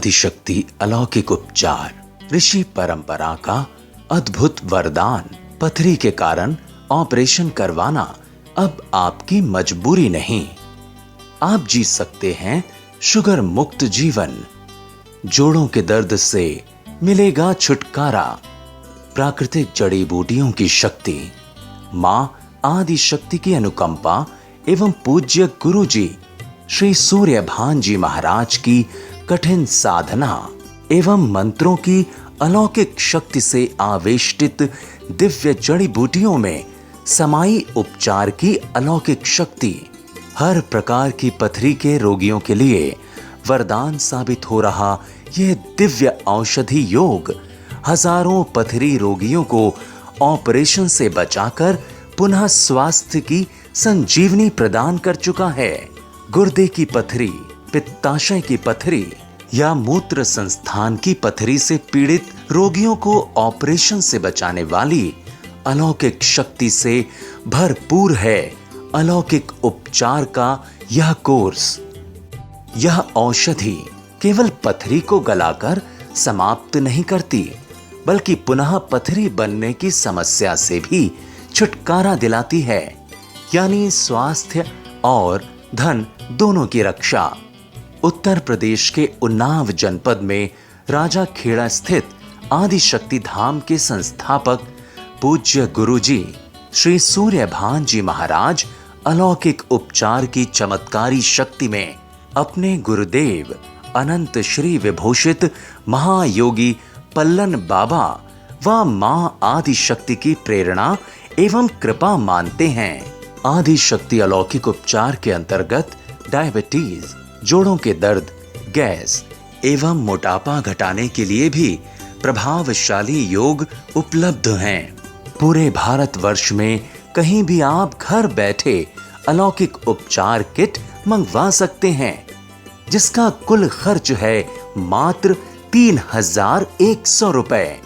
आदिशक्ति अलौकिक उपचार, ऋषि परंपरा का अद्भुत वरदान। पथरी के कारण ऑपरेशन करवाना अब आपकी मजबूरी नहीं। आप जी सकते हैं शुगर मुक्त जीवन। जोड़ों के दर्द से मिलेगा छुटकारा। प्राकृतिक जड़ी बूटियों की शक्ति, मां आदि शक्ति की अनुकंपा एवं पूज्य गुरुजी श्री सूर्यभान जी महाराज की कठिन साधना एवं मंत्रों की अलौकिक शक्ति से आवेष्टित दिव्य जड़ी बूटियों में समाई उपचार की अलौकिक शक्ति हर प्रकार की पथरी के रोगियों के लिए वरदान साबित हो रहा यह दिव्य औषधि योग हजारों पथरी रोगियों को ऑपरेशन से बचाकर पुनः स्वास्थ्य की संजीवनी प्रदान कर चुका है। गुर्दे की पथरी, पित्ताशय की पथरी या मूत्र संस्थान की पथरी से पीड़ित रोगियों को ऑपरेशन से बचाने वाली अलौकिक शक्ति से भरपूर है अलौकिक उपचार का यह कोर्स। यह औषधि केवल पथरी को गलाकर समाप्त नहीं करती, बल्कि पुनः पथरी बनने की समस्या से भी छुटकारा दिलाती है, यानी स्वास्थ्य और धन दोनों की रक्षा। उत्तर प्रदेश के उन्नाव जनपद में राजा खेड़ा स्थित आदिशक्ति धाम के संस्थापक पूज्य गुरुजी श्री सूर्यभान जी महाराज अलौकिक उपचार की चमत्कारी शक्ति में अपने गुरुदेव अनंत श्री विभूषित महायोगी पल्लन बाबा व मां आदिशक्ति की प्रेरणा एवं कृपा मानते हैं। आदिशक्ति अलौकिक उपचार के अंतर्गत डायबिटीज, जोड़ों के दर्द, गैस एवं मोटापा घटाने के लिए भी प्रभावशाली योग उपलब्ध हैं। पूरे भारतवर्ष में कहीं भी आप घर बैठे अलौकिक उपचार किट मंगवा सकते हैं, जिसका कुल खर्च है मात्र 3,100 रुपए।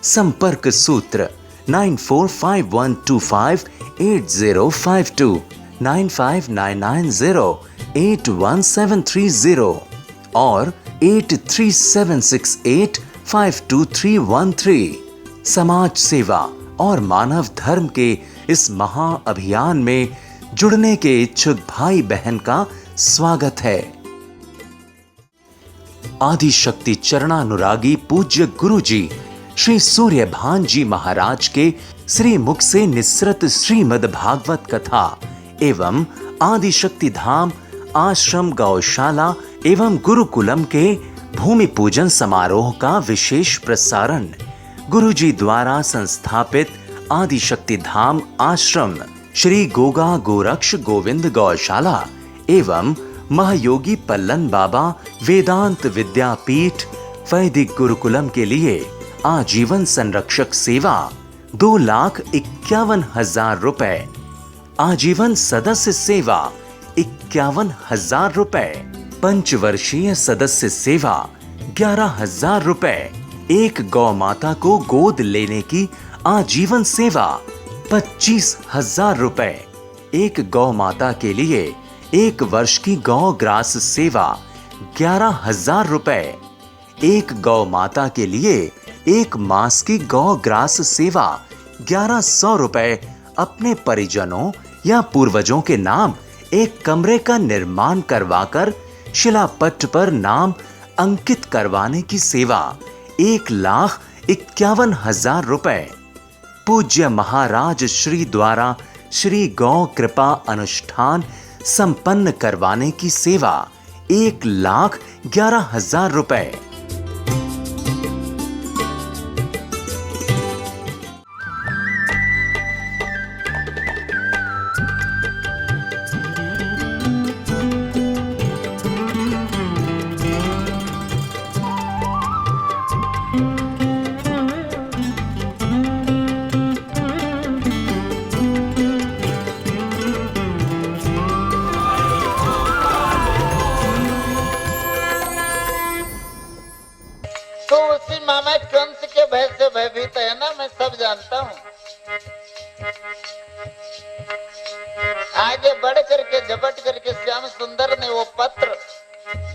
संपर्क सूत्र 9451258052, 9599081730 और 8376852313। समाज सेवा और मानव धर्म के इस महा अभियान में जुड़ने के इच्छुक भाई बहन का स्वागत है। आदिशक्ति चरणानुरागी पूज्य गुरुजी श्री सूर्यभान जी महाराज के श्री मुख से निसृत श्रीमद् भागवत कथा एवं आदिशक्ति धाम आश्रम गौशाला एवं गुरुकुलम के भूमि पूजन समारोह का विशेष प्रसारण गुरुजी द्वारा संस्थापित आदिशक्ति धाम आश्रम श्री गोगा गोरक्ष गोविंद गौशाला एवं महायोगी पल्लन बाबा वेदांत विद्यापीठ वैदिक गुरुकुलम के लिए आजीवन संरक्षक सेवा 2,51,000 रुपए, आजीवन सदस्य सेवा 51,000 रुपए, पंचवर्षीय सदस्य सेवा 11,000 रुपए, एक गौ माता को गोद लेने की आजीवन सेवा 25,000 रुपए, एक गौ माता के लिए 1 वर्ष की गौ ग्रास सेवा 11,000 रुपए, एक गौ माता के लिए 1 मास की गौ ग्रास सेवा 1,100 रुपए अपने परिजनों या पूर्वजों के नाम एक कमरे का निर्माण करवाकर शिलापट्ट पर नाम अंकित करवाने की सेवा 1,51,000 रुपए, पूज्य महाराज श्री द्वारा श्री गौ कृपा अनुष्ठान संपन्न करवाने की सेवा 1,11,000 रुपए। तो उसी मामा कंस के भय से भयभीत है ना, मैं सब जानता हूँ। आगे बढ़ करके झपट करके श्याम सुंदर ने वो पत्र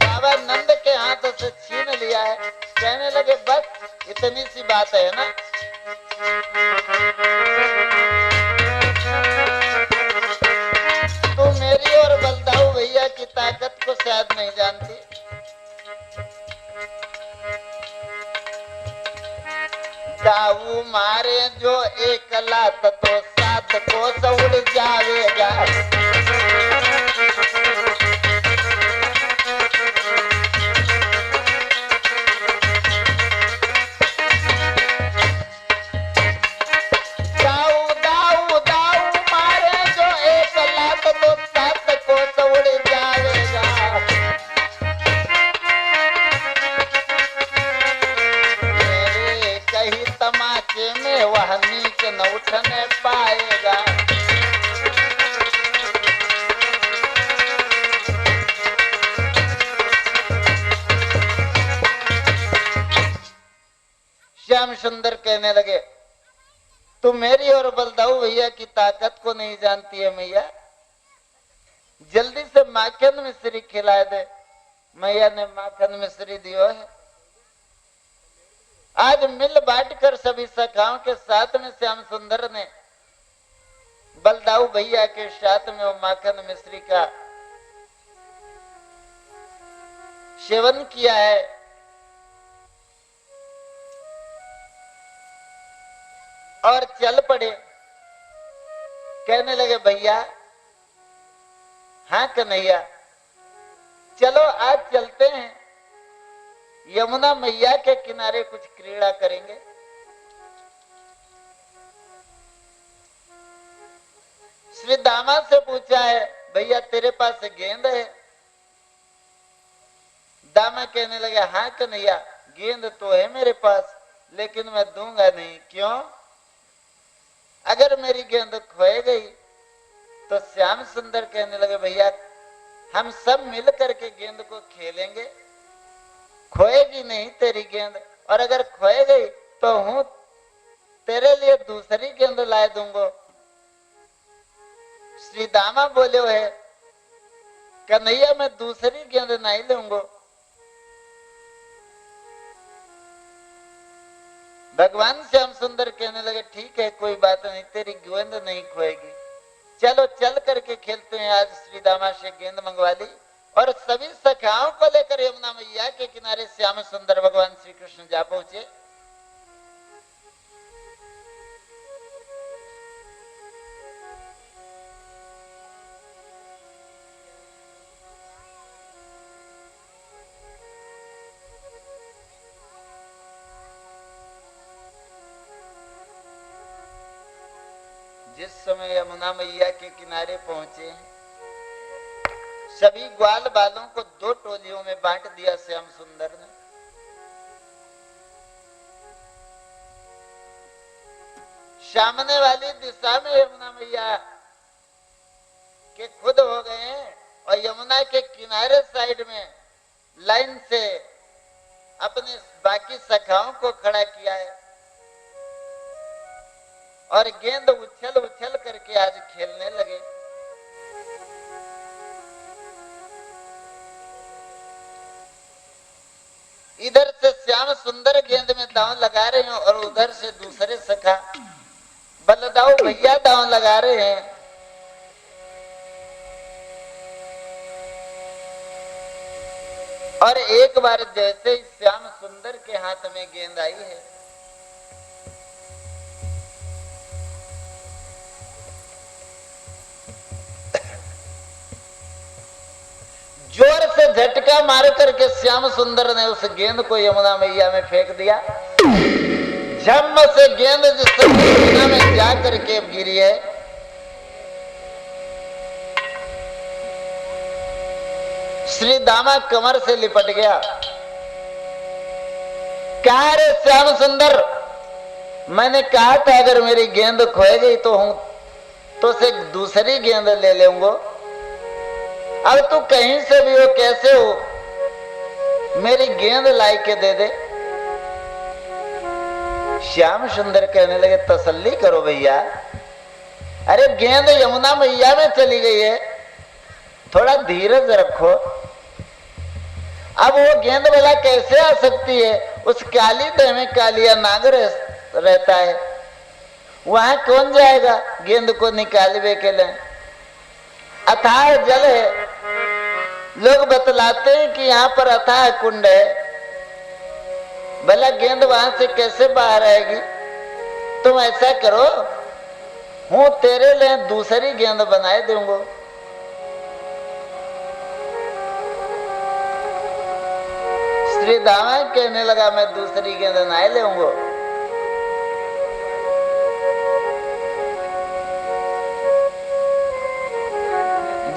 बाबा नंद के हाथ से छीन लिया तू मेरी और बलदाऊ भैया की ताकत को शायद नहीं जानती। दाऊ मारे जो एक लात तो 7 कोस उड़ जावेगा। में वह नीच न उठने पाएगा। श्याम सुंदर कहने लगे, तुम मेरी और बलदाऊ भैया की ताकत को नहीं जानती है मैया, जल्दी से माखन मिश्री खिला दे। मैया ने माखन मिश्री दियो है। आज मिल बांट कर सभी सखाओं के साथ में श्याम सुंदर ने बलदाऊ भैया के साथ में वो माखन मिश्री का सेवन किया है। और चल पड़े। कहने लगे, भैया हाँ कन्हैया, चलो आज चलते हैं, यमुना मैया के किनारे कुछ क्रीड़ा करेंगे। श्री दामा से पूछा है, भैया तेरे पास गेंद है? दामा कहने लगे, हाँ कन्हैया गेंद तो है मेरे पास, लेकिन मैं दूंगा नहीं। क्यों? अगर मेरी गेंद खोए गई तो श्याम सुंदर कहने लगे, भैया हम सब मिल करके गेंद को खेलेंगे, खोएगी नहीं तेरी गेंद, और अगर खोए गई तो हूं तेरे लिए दूसरी गेंद लाए दूंगा। श्री दामा बोले है, कन्हैया मैं दूसरी गेंद नहीं लूंगा। भगवान श्याम सुंदर कहने लगे, ठीक है कोई बात नहीं, तेरी गेंद नहीं खोएगी, चलो चल करके खेलते हैं। आज श्री दामा से गेंद मंगवा ली और सभी सखाओं को लेकर यमुना मैया के किनारे श्याम सुंदर भगवान श्री कृष्ण जा पहुंचे। जिस समय यमुना मैया के किनारे पहुंचे, सभी ग्वाल बालों को 2 टोलियों में बांट दिया श्याम सुंदर ने। सामने वाली दिशा में यमुना मैया के खुद हो गए हैं और यमुना के किनारे साइड में लाइन से अपने बाकी सखाओं को खड़ा किया है और गेंद उछल उछल करके आज खेलने लगे। इधर से श्याम सुंदर गेंद में दांव लगा रहे हैं और उधर से दूसरे सखा बलदाऊ भैया दांव लगा रहे हैं। और एक बार जैसे ही श्याम सुंदर के हाथ में गेंद आई है, जोर से झटका मार करके श्याम सुंदर ने उस गेंद को यमुना मैया में फेंक दिया। झम से गेंद जिस यमुना में जा करके गिरी है, श्री दामा कमर से लिपट गया। कहा रे श्याम सुंदर, मैंने कहा था अगर मेरी गेंद खोए गई तो हूं तो से दूसरी गेंद ले लूंगा। अब तू कहीं से भी हो, कैसे हो, मेरी गेंद लाई के दे दे। श्याम सुंदर कहने लगे, तसल्ली करो भैया, अरे गेंद यमुना मैया में चली गई है, थोड़ा धीरज रखो। अब वो गेंद वाला कैसे आ सकती है? उस काली देह में कालिया नाग रहता है, वहां कौन जाएगा गेंद को निकालवे के लिए? अथाह जल है, लोग बतलाते हैं कि यहाँ पर अथाह कुंड है, भला गेंद वहां से कैसे बाहर आएगी? तुम ऐसा करो, हूं तेरे लिए दूसरी गेंद बनाए दूंगा। श्री दामा कहने लगा मैं दूसरी गेंद बनाए लूंगा।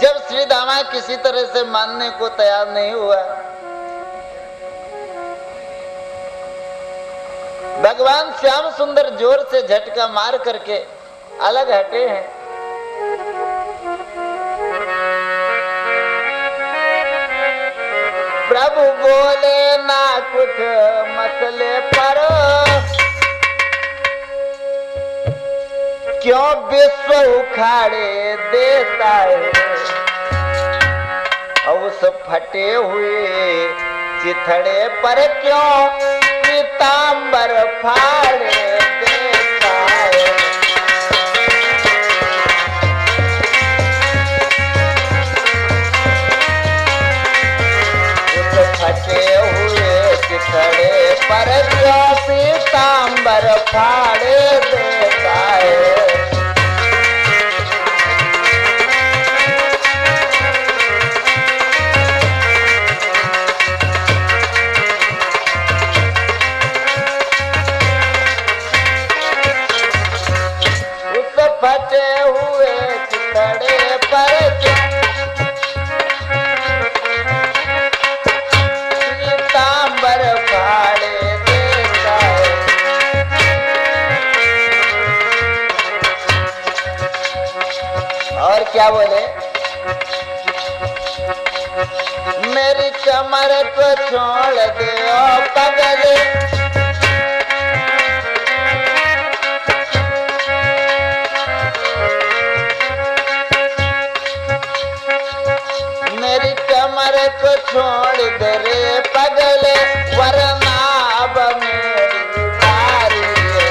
जब श्री दामा किसी तरह से मानने को तैयार नहीं हुआ, भगवान श्याम सुंदर जोर से झटका मार करके अलग हटे हैं। प्रभु बोले ना कुछ मसले पर, क्यों विश्व उखाड़े देता है, उस फटे हुए चिथड़े पर क्यों पीतांबर फाड़े देता है। उस फटे हुए चिथड़े पर क्यों पीतांबर फाड़े देता है। फटे हुए चिथड़े पर पीतांबर फाड़े देता है। और क्या बोले? मेरी कमर को छोड़ दे ओ पगले, कमर को छोड़ दे रे पगले, वरना अब मेरी बारी है।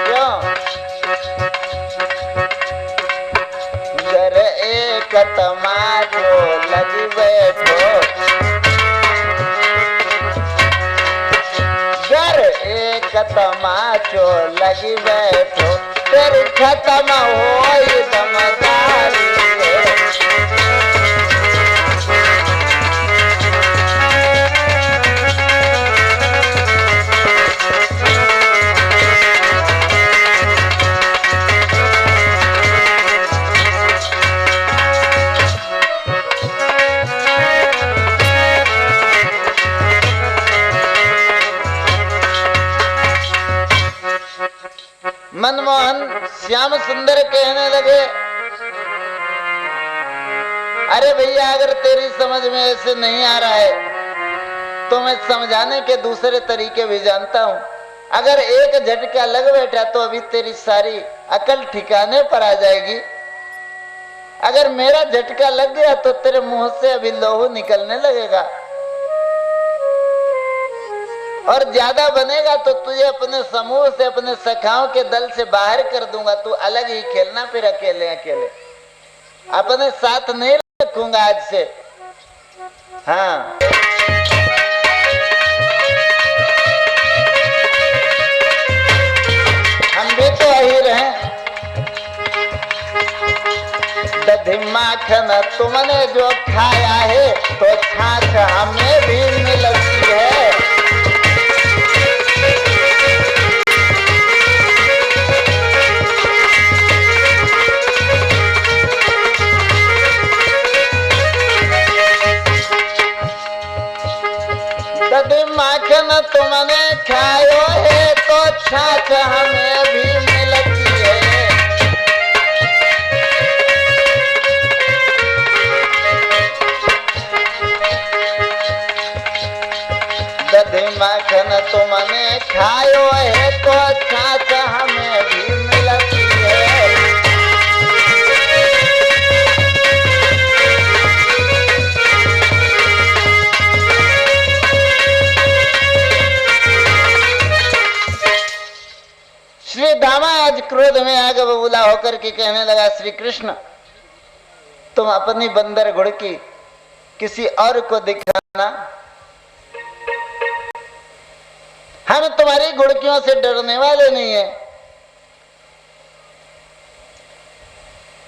क्यों? गर एक तमाचो लगी बैठो, गर एक तमाचो लगी बैठो, फिर खत्म हो दमदारी। मनमोहन श्याम सुंदर कहने लगे, अरे भैया अगर तेरी समझ में ऐसे नहीं आ रहा है तो मैं समझाने के दूसरे तरीके भी जानता हूं। अगर एक झटका लग बैठा तो अभी तेरी सारी अकल ठिकाने पर आ जाएगी। अगर मेरा झटका लग गया तो तेरे मुंह से अभी लोहू निकलने लगेगा, और ज्यादा बनेगा तो तुझे अपने समूह से, अपने सखाओं के दल से बाहर कर दूंगा। तू अलग ही खेलना फिर अकेले अकेले, अपने साथ नहीं रखूंगा आज से। हाँ, हम भी तो अहीर हैं। दधी माखन तुमने जो खाया है तो छाछ हमें भी मिलती है। दधी माखन तुमने खायो है तो छाछ हमें भी मिलती है। दधी माखन तुमने खायो है तो छाछ हमें भी मिलती है। यमराज क्रोध में आग बबूला होकर के कहने लगा, श्री कृष्ण तुम अपनी बंदर घुड़की किसी और को दिखाना, हम तुम्हारी घुड़कियों से डरने वाले नहीं है।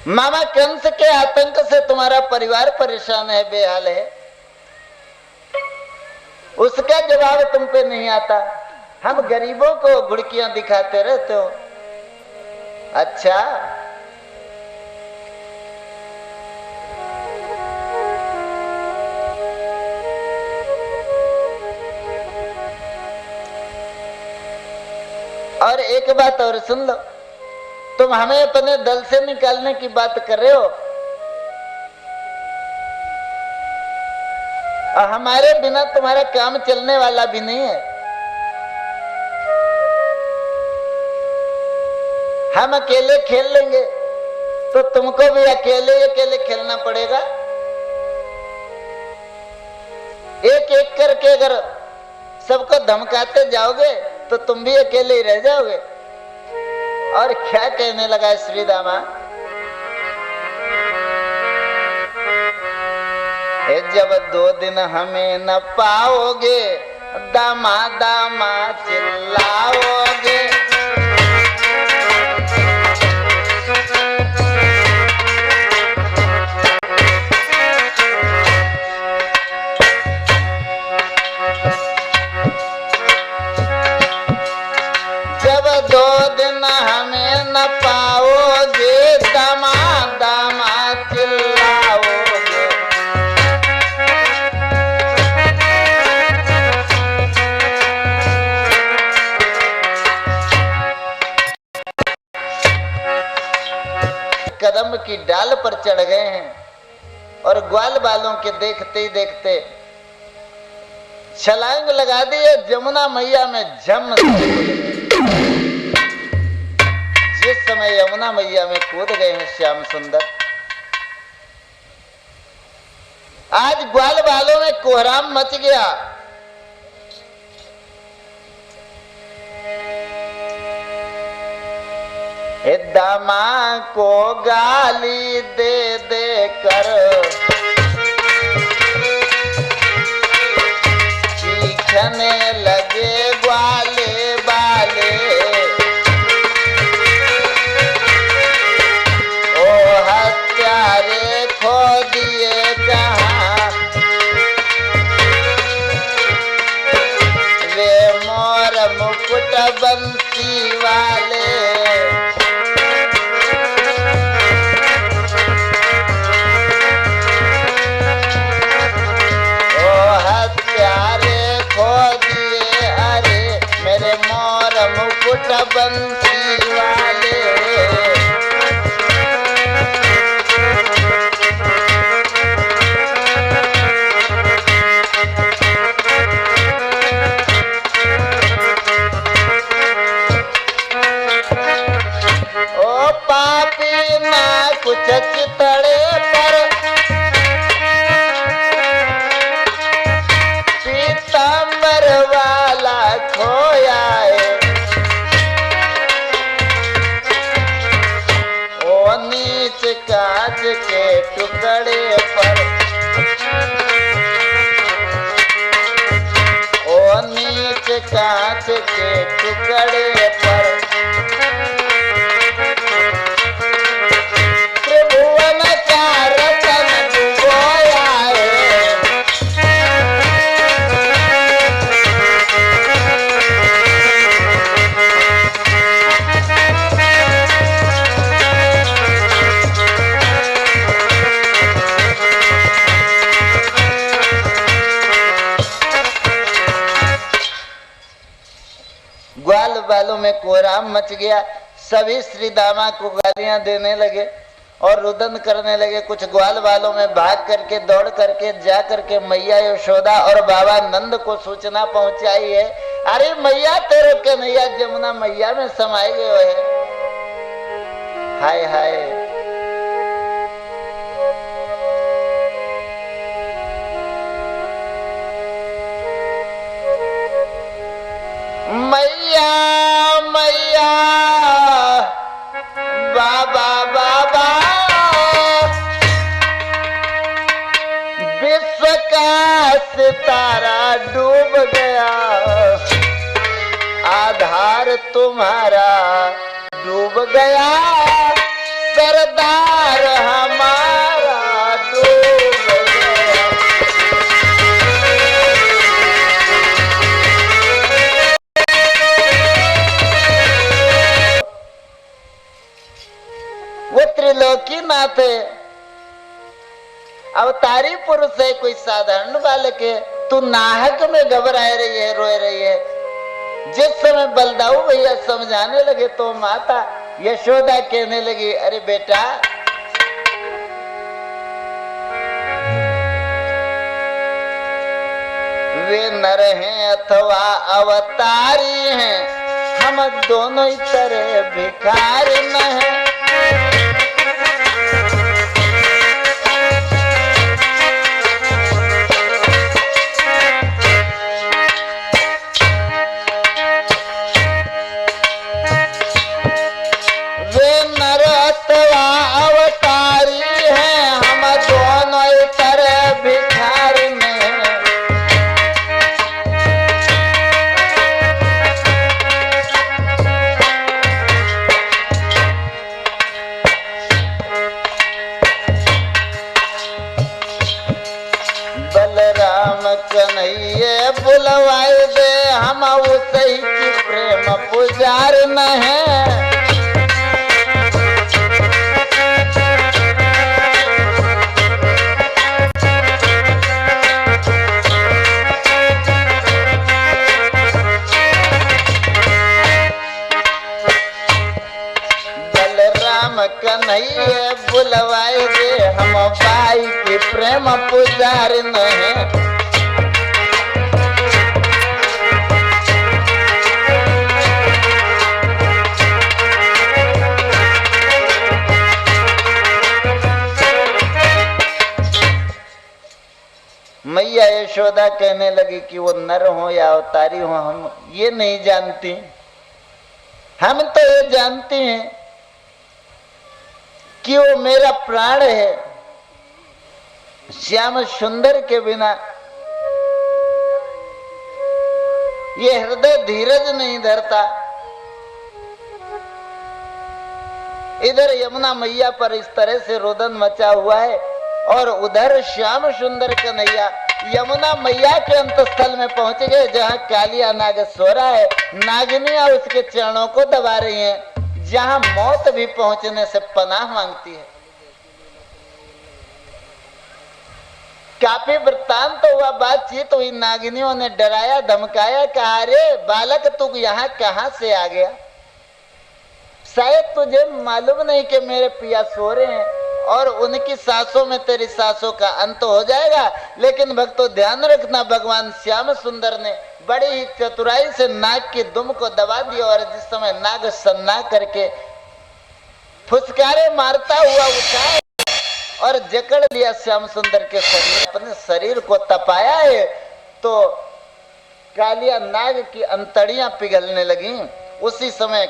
मामा कंस के आतंक से तुम्हारा परिवार परेशान है, बेहाल है, उसका जवाब तुम पे नहीं आता। हम गरीबों को घुड़कियां दिखाते रहते हो। अच्छा, और एक बात और सुन लो, तुम हमें अपने दल से निकालने की बात कर रहे हो और हमारे बिना तुम्हारा काम चलने वाला भी नहीं है। हम अकेले खेल लेंगे तो तुमको भी अकेले अकेले खेलना पड़ेगा। एक एक करके अगर सबको धमकाते जाओगे तो तुम भी अकेले ही रह जाओगे। और क्या कहने लगा श्री दामा, जब 2 दिन हमें न पाओगे दामा दामा चिल्लाओगे। जब 2 दिन हमें न पाओगे दामा दामा चिल्लाओगे। कदम की डाल पर चढ़ गए हैं और ग्वाल बालों के देखते ही देखते छलांग लगा दी है जमुना मैया में झम। जिस समय यमुना मैया में कूद गए हैं श्याम सुंदर, आज ग्वाल बालों में कोहराम मच गया। दामा को गाली दे दे कर चीखने लगे ग्वाले बाले। ओ हत्यारे खो दिए कहाँ वे मोर मुकुट बंसी वाले। मुकुट बंसी वाले। ओ पापी ना कुछ चितड़े पर पीतांबर वाला खोया है। नीच कांच के टुकड़े पर ओ नीच कांच के टुकड़े पर त्रिभुवन का रतन डुबोया है। ग्वाल बालों में कोहराम मच गया। सभी श्री दामा को गालियां देने लगे और रुदन करने लगे। कुछ ग्वाल बालों में भाग करके दौड़ करके जा करके मैया यशोदा और बाबा नंद को सूचना पहुंचाई है, अरे मैया तेरे कन्हैया जमुना मैया में समाये गए है। हाय हाय, मैया मैया सरदार तुम्हारा डूब गया, सरदार हमारा डूब गया। वो त्रिलोकीनाथ है, अवतारी पुरुष है, कोई साधारण बालक है। तू नाहक में घबराए रही है, रोए रही है। जिस समय बलदाऊ भैया समझाने लगे तो माता यशोदा कहने लगी, अरे बेटा, वे नर हैं अथवा अवतारी हैं, हम दोनों ही तरह भिखारी न हैं। कन्हैया बुलवाए दे, हम उसे ही की प्रेम पुजार न है। बलराम कन्हैया बुलवाए दे, हम बाई की प्रेम पुजार न है। मैया यशोदा कहने लगी कि वो नर हो या अवतारी हो, हम ये नहीं जानती। हम तो ये जानते हैं कि वो मेरा प्राण है। श्याम सुंदर के बिना ये हृदय धीरज नहीं धरता। इधर यमुना मैया पर इस तरह से रोदन मचा हुआ है और उधर श्याम सुंदर कन्हैया यमुना मैया के अंतस्थल में पहुंच गए, जहां कालिया नाग सो रहा है। नागिनियां उसके चरणों को दबा रही हैं, जहां मौत भी पहुंचने से पनाह मांगती है। काफी वृत्तांत तो हुआ, बातचीत हुई। नागिनियों ने डराया धमकाया, कहा अरे बालक तू यहाँ कहां से आ गया? शायद तुझे मालूम नहीं कि मेरे पिया सो रहे हैं और उनकी सांसों में तेरी सांसों का अंत हो जाएगा। लेकिन भक्तों ध्यान रखना, भगवान श्याम सुंदर ने बड़ी ही चतुराई से नाग की दुम को दबा दिया और जिस समय नाग सन्ना करके फुसकारे मारता हुआ उठा और जकड़ लिया श्याम सुंदर के शरीर, अपने शरीर को तपाया है, तो कालिया नाग की अंतड़ियां पिघलने लगी। उसी समय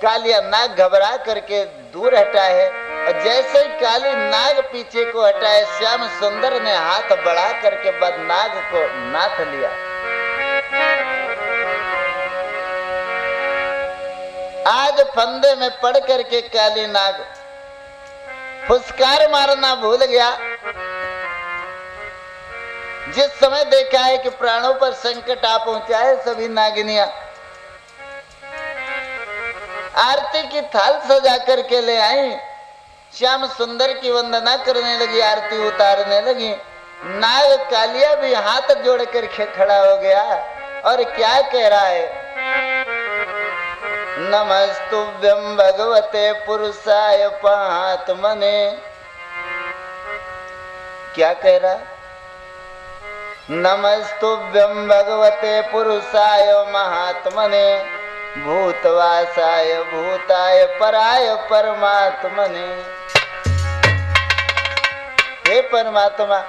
कालिया नाग घबरा करके दूर हटा है और जैसे ही काली नाग पीछे को हटाए, श्याम सुंदर ने हाथ बढ़ा करके बदनाग को नाथ लिया। आज फंदे में पड़ करके काली नाग फुसकार मारना भूल गया। जिस समय देखा है कि प्राणों पर संकट आ पहुंचा है, सभी नागिनियां आरती की थाल सजा करके ले आई। श्याम सुंदर की वंदना करने लगी, आरती उतारने लगी। नाग कालिया भी हाथ जोड़ करके खड़ा हो गया और क्या कह रहा है, नमस्तुभ्यं भगवते पुरुषाय पात्मने। क्या कह रहा, नमस्तुभ्यं भगवते पुरुषाय महात्मने, भूतवासाय भूताय पराय परमात्मने। हे परमात्मा,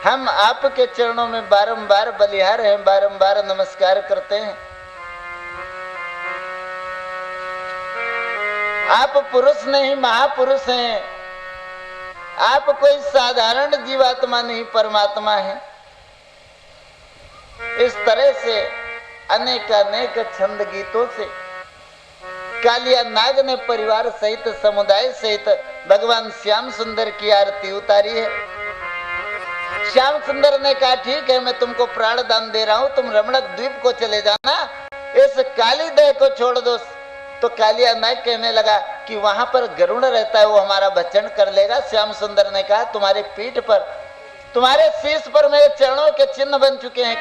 हम आपके चरणों में बारंबार बलिहार हैं, बारंबार नमस्कार करते हैं। आप पुरुष नहीं, महापुरुष हैं। आप कोई साधारण जीवात्मा नहीं, परमात्मा है। इस तरह से अनेक अनेक छंद गीतों से कालिया नाग ने परिवार सहित समुदाय सहित भगवान श्याम सुंदर की आरती उतारी है। श्याम सुंदर ने कहा ठीक है, मैं तुमको प्राण दान दे रहा हूं, तुम रमणक द्वीप को चले जाना, इस काली देह को छोड़ दो। तो कालिया नाग कहने लगा कि वहां पर गरुड़ रहता है, वो हमारा भक्षण कर लेगा। श्याम सुंदर ने कहा तुम्हारी पीठ पर, तुम्हारे शीश पर मेरे चरणों के चिन्ह बन चुके हैं,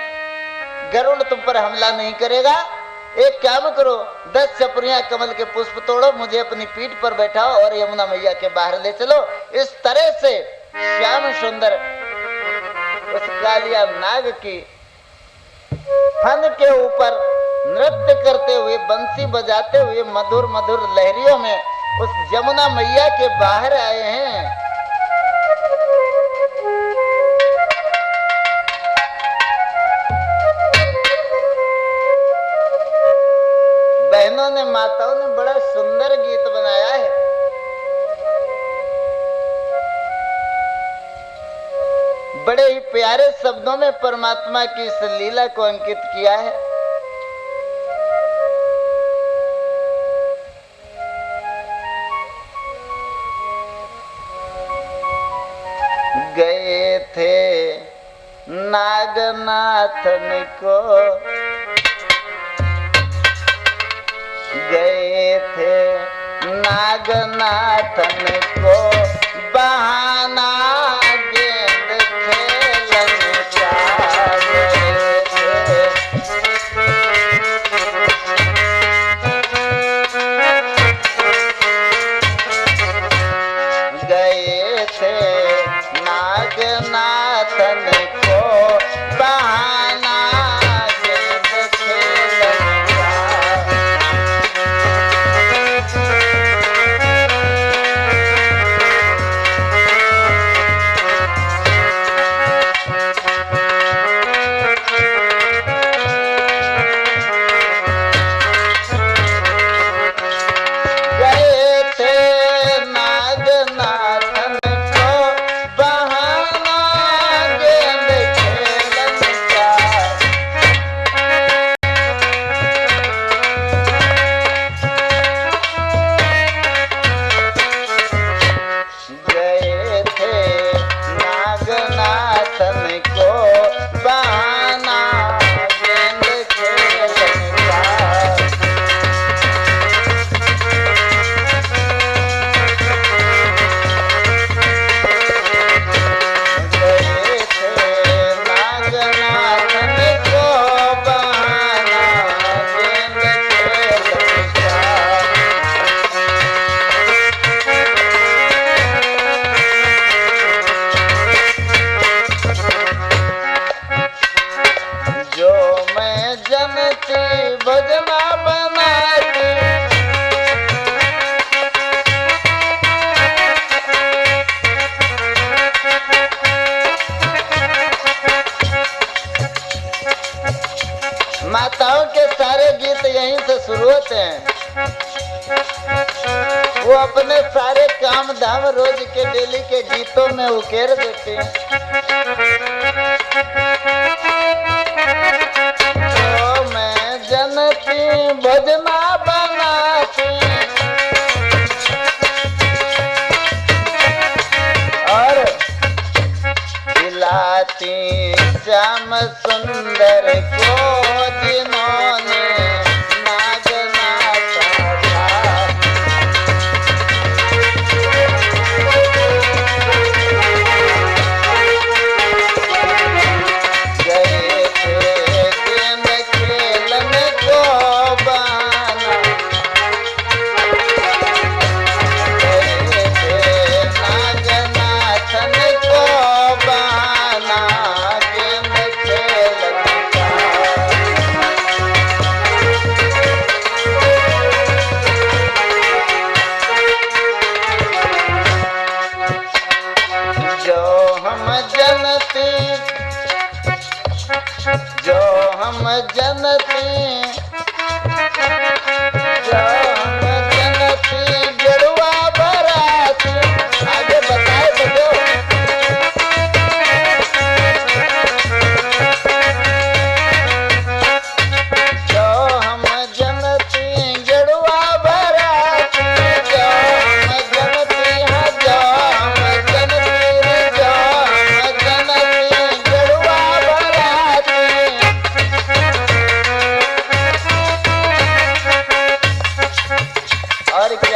गरुड़ तुम पर हमला नहीं करेगा। एक काम करो, 10 चपरियां कमल के पुष्प तोड़ो, मुझे अपनी पीठ पर बैठाओ और यमुना मैया के बाहर ले चलो। इस तरह से श्याम सुंदर उस कालिया नाग की फन के ऊपर नृत्य करते हुए, बंसी बजाते हुए मधुर मधुर लहरियों में उस यमुना मैया के बाहर आए हैं। बहनों ने, माताओं ने बड़ा सुंदर गीत बनाया है। बड़े ही प्यारे शब्दों में परमात्मा की इस लीला को अंकित किया है। गए थे नागनाथन को, गए थे नागनाथन को बहाना गेंद खेलन का। गए थे नागनाथन को बहाना गेंद खेलन का। माताओं के सारे गीत यहीं से शुरू होते हैं। वो अपने सारे काम धाम रोज के डेली के गीतों में उकेर देती हैं। तो मैं जनती भजना बनाती और खिलाती श्याम सुंदर को, जिन्होंने नागनाथ था।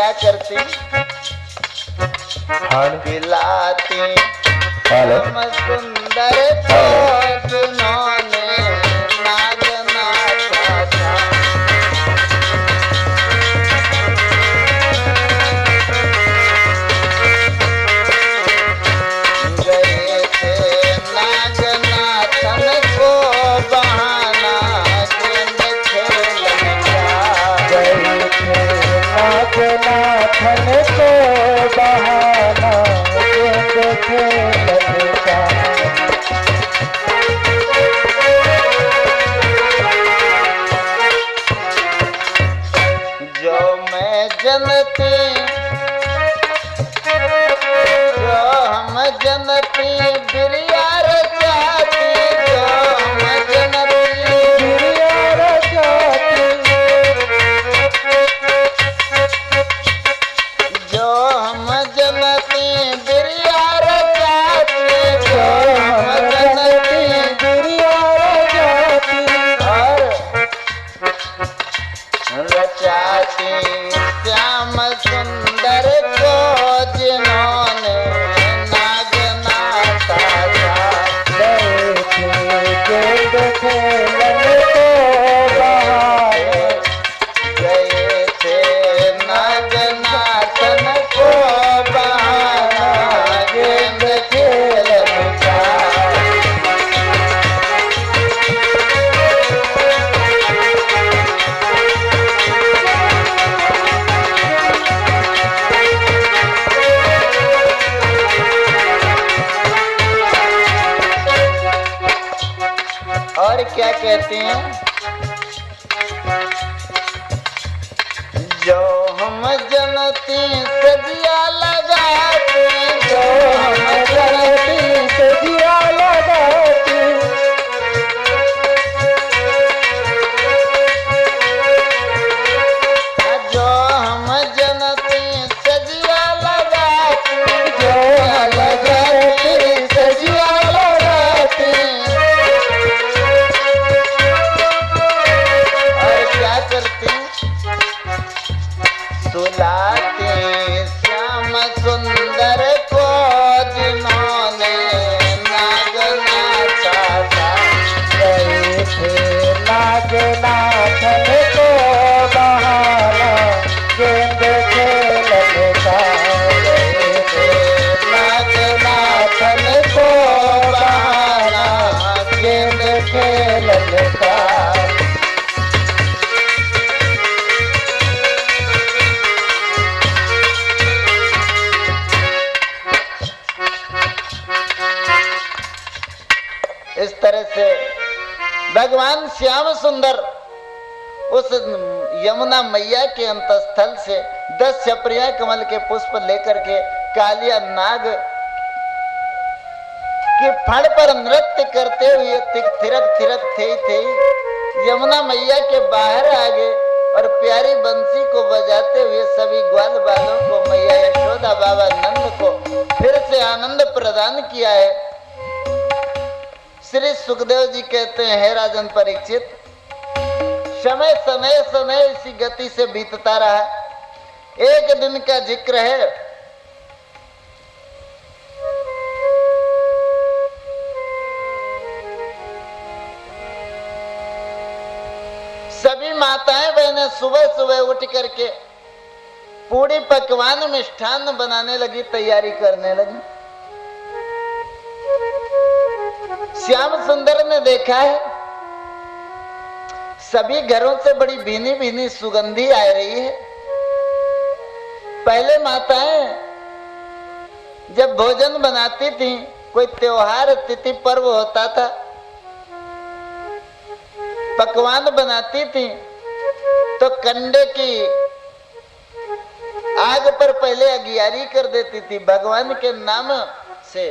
क्या करती पिलाती हम सुंदर को जिन्होंने नाग नाचा था। गए थे नागनाथन को बहाना गेंद खेलने का। गए थे नागनाथन को बहाना गेंद खेलने का। जो मैं जनती जो हम जनती बिरिया रचाती जो हम जनती बिरिया रचाती जो हम जनती बिरिया रचाती जो हम जनती बिरिया रचाती और रचाती श्याम सुंदर को जिन्होंने नाग नाचा था। गए थे गेंद खेलने को बहाना गए थे नागनाथन को बहाना गेंद खेलने का। और क्या कहती हैं जो हम जनती सजिया लगाती जो हम जनती सजिया लगाती जो हम जनती सजिया लगाती जो लगाती सजिया लगाती। और क्या करती सुलाती श्याम सुंदर को जिन्होंने नाग नाचा था। गए थे नागनाथन को बहाना गेंद खेलने का। गए थे नागनाथन को बहाना गेंद खेलने का। इस तरह से भगवान श्याम सुंदर उस यमुना मैया के अंतस्थल से 10 छपरिया कमल के पुष्प लेकर के कालिया नाग के फण पर नृत्य करते हुए थिरक थिरक थे यमुना मैया के बाहर आ गए और प्यारी बंसी को बजाते हुए सभी ग्वाल बालों को मैया यशोदा बाबा नंद को फिर से आनंद प्रदान किया है। श्री सुखदेव जी कहते हैं, हे राजन परीक्षित, समय समय समय इसी गति से बीतता रहा। एक दिन का जिक्र है, सभी माताएं बहनें सुबह सुबह उठ करके पूरी पकवान मिष्ठान बनाने लगी, तैयारी करने लगी। श्याम सुंदर ने देखा है सभी घरों से बड़ी भीनी भीनी सुगंधी आ रही है। पहले माताएं जब भोजन बनाती थी, कोई त्योहार तिथि पर्व होता था, पकवान बनाती थी तो कंडे की आग पर पहले अगियारी कर देती थी भगवान के नाम से,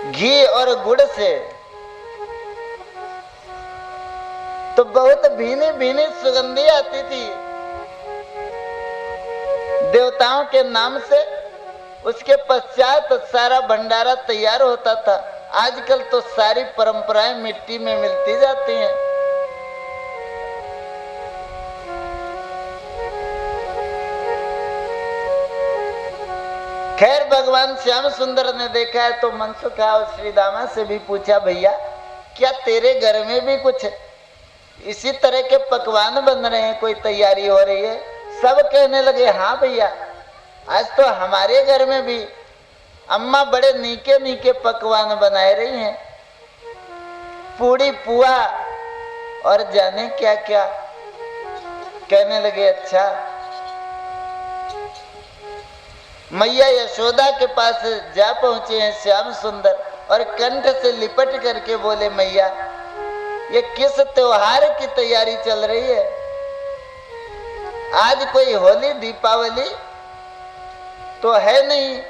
घी और गुड़ से। तो बहुत भीनी भीनी सुगंधी आती थी देवताओं के नाम से। उसके पश्चात सारा भंडारा तैयार होता था। आजकल तो सारी परंपराएं मिट्टी में मिलती जाती हैं। खैर भगवान श्याम सुंदर ने देखा है तो मनसुखा और श्री दामा से भी पूछा, भैया क्या तेरे घर में भी कुछ इसी तरह के पकवान बन रहे हैं, कोई तैयारी हो रही है? सब कहने लगे, हाँ भैया, आज तो हमारे घर में भी अम्मा बड़े नीके नीके पकवान बनाए रही हैं, पूड़ी पुआ और जाने क्या क्या। कहने लगे, अच्छा। मैया यशोदा के पास जा पहुंचे हैं श्याम सुंदर और कंठ से लिपट करके बोले, मैया ये किस त्योहार की तैयारी चल रही है? आज कोई होली दीपावली तो है नहीं।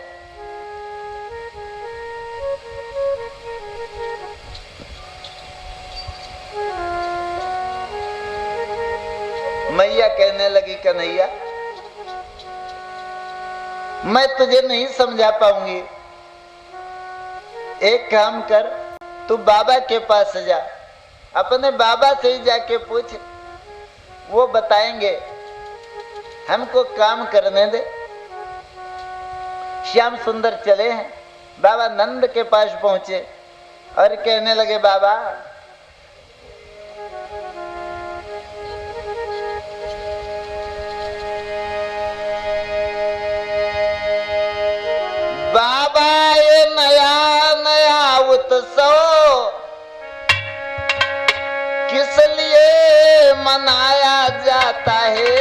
मैया कहने लगी, कन्हैया मैं तुझे नहीं समझा पाऊंगी, एक काम कर, तू बाबा के पास जा, अपने बाबा से ही जाके पूछ, वो बताएंगे, हमको काम करने दे। श्याम सुंदर चले हैं, बाबा नंद के पास पहुंचे और कहने लगे, बाबा बाबा ये नया नया उत्सव किस लिए मनाया जाता है?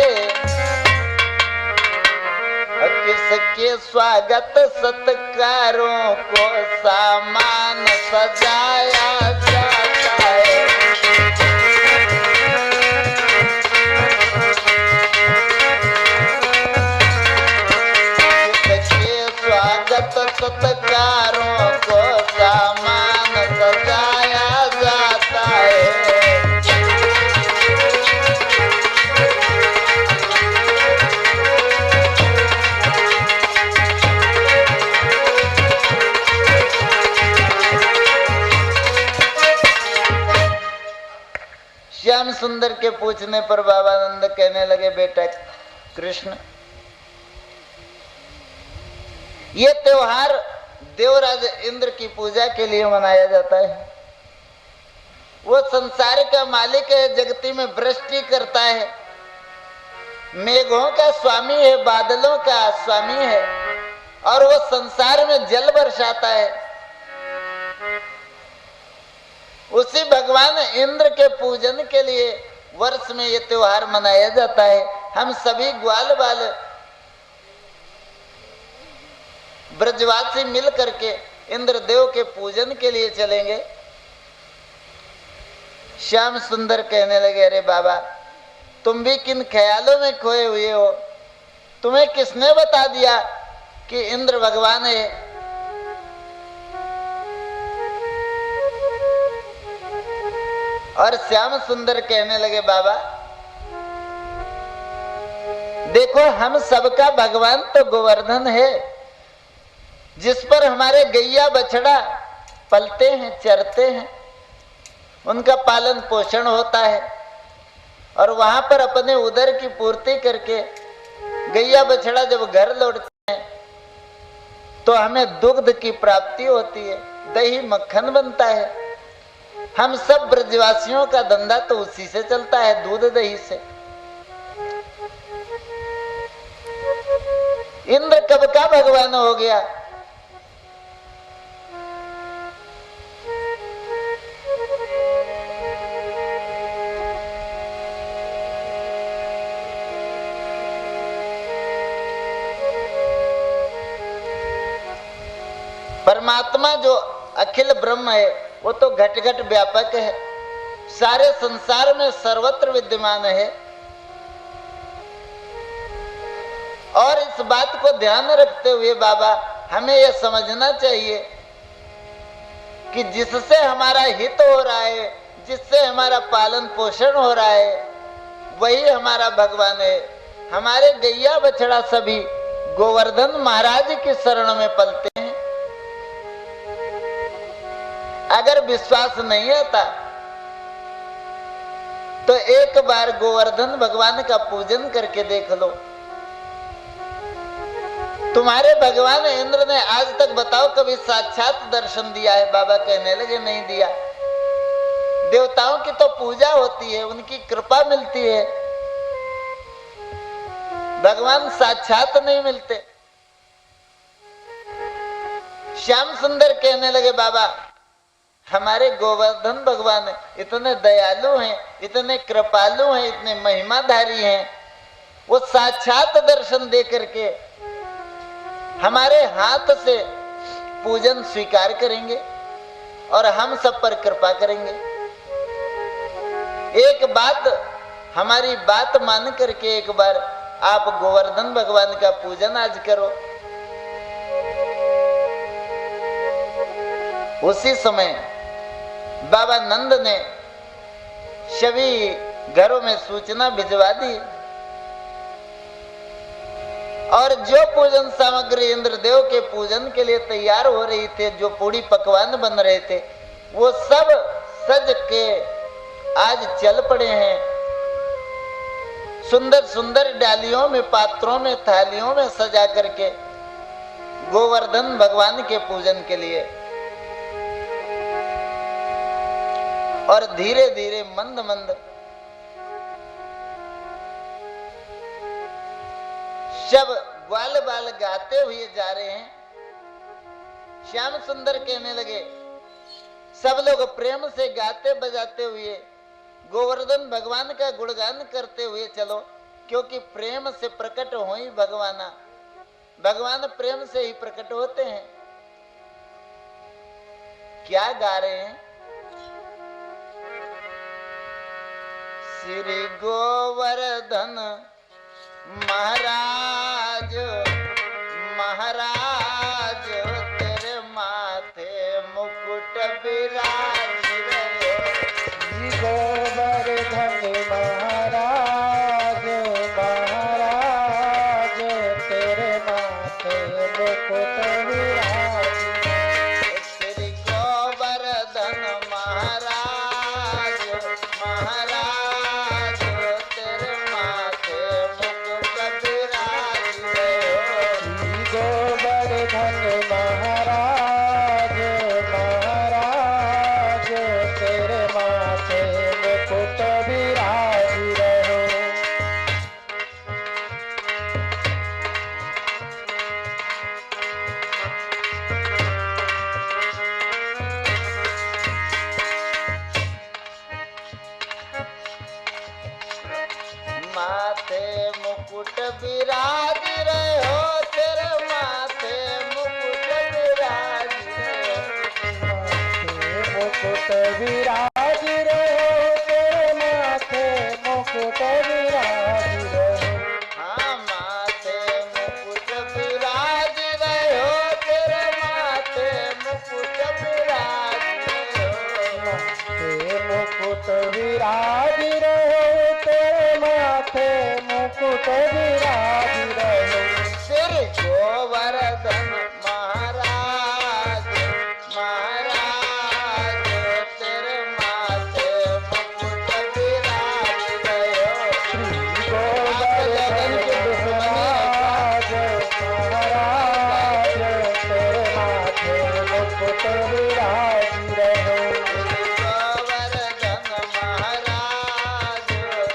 किसके स्वागत सत्कारों को सामान सजाया जाता है? सत्कारों को सामान सजाया जाता है। श्याम सुंदर के पूछने पर बाबानंद कहने लगे, बेटा कृष्ण, ये त्योहार देवराज इंद्र की पूजा के लिए मनाया जाता है। वो संसार का मालिक है, जगती में वृष्टि करता है, मेघों का स्वामी है, बादलों का स्वामी है, और वो संसार में जल बरसाता है। उसी भगवान इंद्र के पूजन के लिए वर्ष में ये त्योहार मनाया जाता है। हम सभी ग्वाल बाल ब्रजवासी मिल करके इंद्रदेव के पूजन के लिए चलेंगे। श्याम सुंदर कहने लगे, अरे बाबा तुम भी किन ख्यालों में खोए हुए हो? तुम्हें किसने बता दिया कि इंद्र भगवान है? और श्याम सुंदर कहने लगे, बाबा देखो हम सबका भगवान तो गोवर्धन है, जिस पर हमारे गैया बछड़ा पलते हैं, चरते हैं, उनका पालन पोषण होता है, और वहां पर अपने उदर की पूर्ति करके गैया बछड़ा जब घर लौटते हैं तो हमें दुग्ध की प्राप्ति होती है, दही मक्खन बनता है। हम सब ब्रजवासियों का धंधा तो उसी से चलता है, दूध दही से। इंद्र कब का भगवान हो गया? परमात्मा जो अखिल ब्रह्म है वो तो घट घट व्यापक है, सारे संसार में सर्वत्र विद्यमान है। और इस बात को ध्यान रखते हुए बाबा हमें यह समझना चाहिए कि जिससे हमारा हित हो रहा है, जिससे हमारा पालन पोषण हो रहा है, वही हमारा भगवान है। हमारे गैया बछड़ा सभी गोवर्धन महाराज की शरण में पलते हैं। अगर विश्वास नहीं आता तो एक बार गोवर्धन भगवान का पूजन करके देख लो। तुम्हारे भगवान इंद्र ने आज तक बताओ कभी साक्षात दर्शन दिया है? बाबा कहने लगे नहीं दिया। देवताओं की तो पूजा होती है, उनकी कृपा मिलती है, भगवान साक्षात नहीं मिलते। श्याम सुंदर कहने लगे बाबा हमारे गोवर्धन भगवान इतने दयालु हैं, इतने कृपालु हैं, इतने महिमाधारी हैं, वो साक्षात दर्शन दे करके हमारे हाथ से पूजन स्वीकार करेंगे और हम सब पर कृपा करेंगे। एक बात, हमारी बात मान करके एक बार आप गोवर्धन भगवान का पूजन आज करो। उसी समय बाबा नंद ने सभी घरों में सूचना भिजवा दी और जो पूजन सामग्री इंद्रदेव के पूजन के लिए तैयार हो रही थे, जो पूड़ी पकवान बन रहे थे, वो सब सज के आज चल पड़े हैं। सुंदर सुंदर डालियों में, पात्रों में, थालियों में सजा करके गोवर्धन भगवान के पूजन के लिए। और धीरे धीरे मंद मंद सब ग्वाल बाल गाते हुए जा रहे हैं। श्याम सुंदर कहने लगे सब लोग प्रेम से गाते बजाते हुए गोवर्धन भगवान का गुणगान करते हुए चलो, क्योंकि प्रेम से प्रकट हो ही भगवाना, भगवान प्रेम से ही प्रकट होते हैं। क्या गा रहे हैं? श्री गोवर्धन महाराज महाराज तेरे माथे मुकुट विराज रहे। गोवर्धन महाराज महाराज तेरे माथे मुकुट विराज। श्री गोवर्धन महाराज महाराज तेरे माथे मुकुट विराज रहे। गोवर्धन महाराज महाराज तेरे माथे मुकुट विराज रहो। माथे मुकुट विराज रहे हो, तेरे माथे मुकुट विराज रहे हो। मुकुट विराज रहो तेरे माथे मुकुट विराज रहो। हाँ माथे मुकुट विराज रहे हो, तेरे माथे मुकुट विराज रहे हो। माथे मुकुट विराज रहो तेरे माथे मुकुट विराज रहो। श्री गोवर्धन महाराज महाराज तेरे माथे मुकुट विराज रहे हो। गोवर्धन महाराज महाराज तेरे माथे मुकुट विराज रहो। गोवर्धन महाराज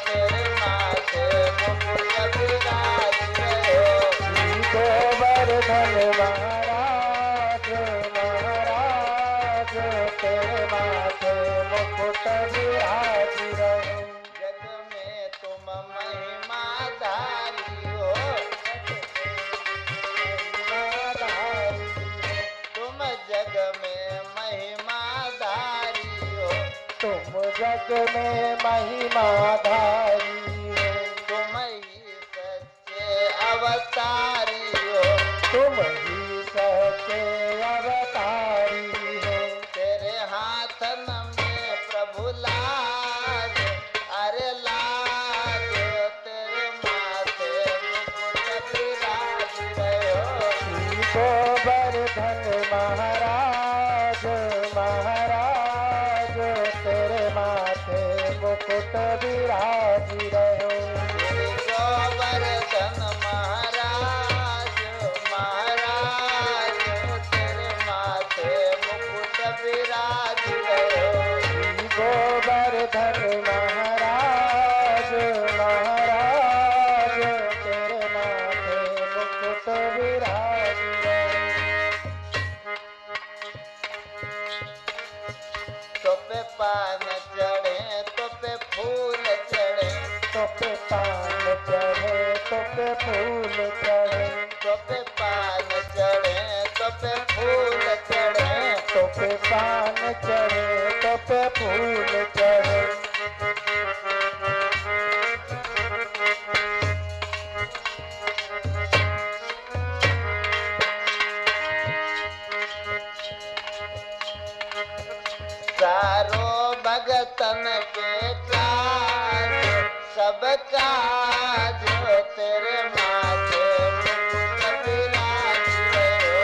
तेरे माथे मुकुट विराज रहे हो। गोवर्धन महाराज महाराज तेरे माथे मुकुट विराज रहो। जग में तुम महिमाधारी हो, तुम जग में महिमाधारी हो, तुम जग में महिमाधारी हो। तुम ही सच्चे अवतारी हो, तुम ही सच्चे अवतारी हो। तेरे हाथन में प्रभु लाज, अरे लाज तेरे माथे मुकुट विराज रहे हो। गोवर्धन महाराज महाराज तेरे माथे मुकुट विराज रहो। श्री गोवर्धन महाराज महाराज तो पे पान चढ़े तो पे फूल चढ़े तो पे पान चढ़े तो पे फूल चढ़े तो पे पान चढ़े तो पे फूल चढ़े सारो भगतन के काज सब काज तेरे माथे मुकुट विराज रहो।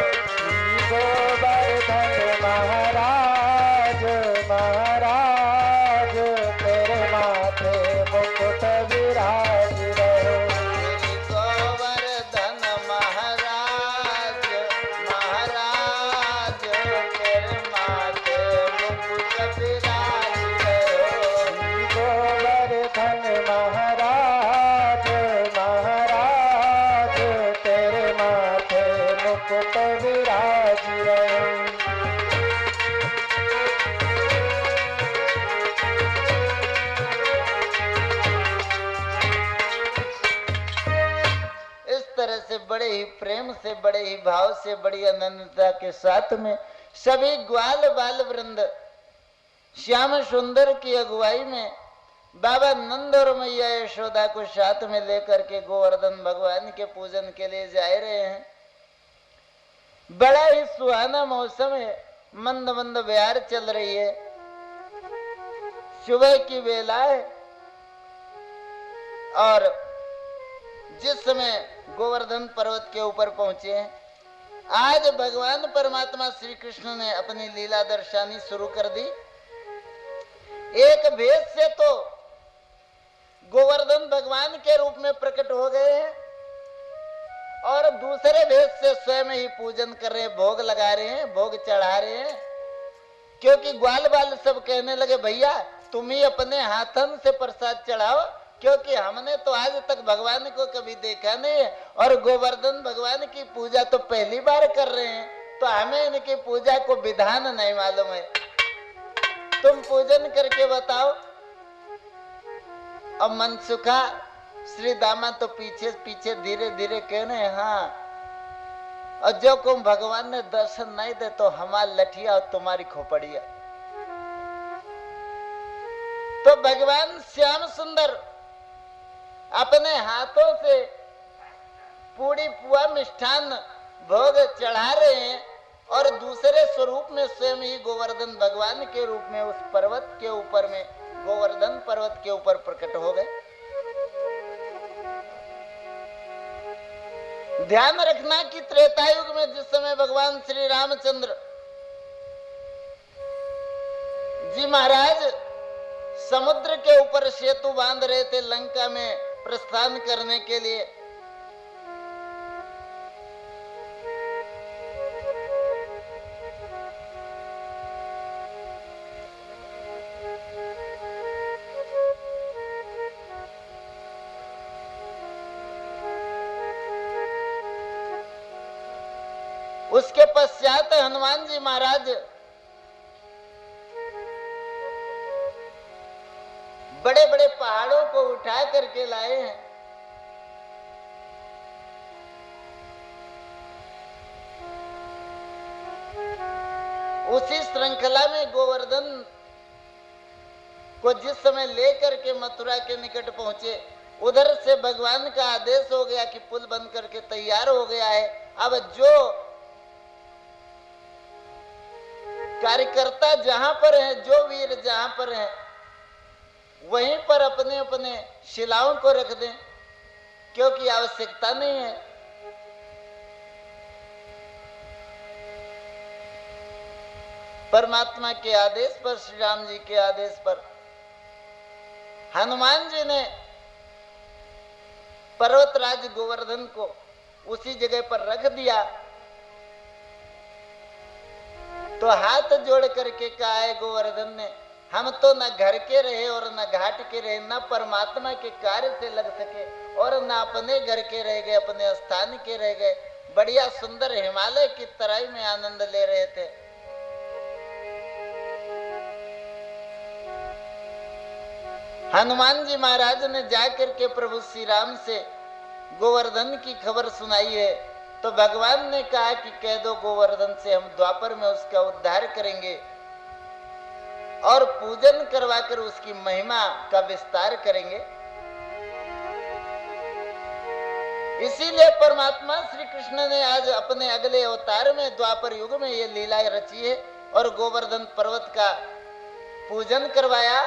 गोवर्धन महाराज महाराज तेरे माथे मुकुट विराज रहो श्री गोवर्धन महाराज महाराज तेरे माथे मुकुट विराज रहो। गोवर्धन महाराज महाराज तेरे माथे मुकुट विराज रहो इस तरह से बड़े ही प्रेम से बड़े ही भाव से बड़ी अनन्यता के साथ में सभी ग्वाल बाल वृंद श्याम सुंदर की अगुवाई में बाबा नंद और मैया यशोदा को साथ में लेकर के गोवर्धन भगवान के पूजन के लिए जा रहे हैं। बड़ा ही सुहाना मौसम है, मंद मंद बयार चल रही है, सुबह की वेला है और जिस समय गोवर्धन पर्वत के ऊपर पहुंचे हैं, आज भगवान परमात्मा श्री कृष्ण ने अपनी लीला दर्शानी शुरू कर दी। एक भेद से तो गोवर्धन भगवान के रूप में प्रकट हो गए हैं और दूसरे भेद से स्वयं ही पूजन कर रहे हैं, भोग लगा रहे हैं, भोग चढ़ा रहे हैं। क्योंकि ग्वाल बाल सब कहने लगे भैया तुम ही अपने हाथन से प्रसाद चढ़ाओ, क्योंकि हमने तो आज तक भगवान को कभी देखा नहीं है और गोवर्धन भगवान की पूजा तो पहली बार कर रहे हैं, तो हमें इनकी पूजा को विधान नहीं मालूम है। तुम पूजन करके बताओ। अब मनसुखा श्री दामा तो पीछे पीछे धीरे धीरे कहने हाँ, और जो को भगवान ने दर्शन नहीं दे तो हमारा लठिया और तुम्हारी खोपड़िया। तो भगवान श्याम सुंदर अपने हाथों से पूरी पुआ मिष्ठान भोग चढ़ा रहे हैं और दूसरे स्वरूप में स्वयं ही गोवर्धन भगवान के रूप में उस पर्वत के ऊपर में गोवर्धन पर्वत के ऊपर प्रकट हो गए। ध्यान रखना कि त्रेता युग में जिस समय भगवान श्री रामचंद्र जी महाराज समुद्र के ऊपर सेतु बांध रहे थे लंका में प्रस्थान करने के लिए, उसके पश्चात हनुमान जी महाराज बड़े बड़े पहाड़ों को उठा करके लाए हैं। उसी श्रृंखला में गोवर्धन को जिस समय लेकर के मथुरा के निकट पहुंचे, उधर से भगवान का आदेश हो गया कि पुल बन करके तैयार हो गया है। अब जो कार्यकर्ता जहां पर है, जो वीर जहां पर है, वहीं पर अपने अपने शिलाओं को रख दें, क्योंकि आवश्यकता नहीं है। परमात्मा के आदेश पर, श्री राम जी के आदेश पर हनुमान जी ने पर्वतराज गोवर्धन को उसी जगह पर रख दिया। तो हाथ जोड़ करके कहा है गोवर्धन ने, हम तो न घर के रहे और न घाट के रहे, न परमात्मा के कार्य से लग सके और न अपने घर के रह गए, अपने स्थान के रह गए। बढ़िया सुंदर हिमालय की तराई में आनंद ले रहे थे। हनुमान जी महाराज ने जाकर के प्रभु श्री राम से गोवर्धन की खबर सुनाई है, तो भगवान ने कहा कि कह दो गोवर्धन से, हम द्वापर में उसका उद्धार करेंगे और पूजन करवाकर उसकी महिमा का विस्तार करेंगे। इसीलिए परमात्मा श्री कृष्ण ने आज अपने अगले अवतार में द्वापर युग में ये लीला रची है और गोवर्धन पर्वत का पूजन करवाया।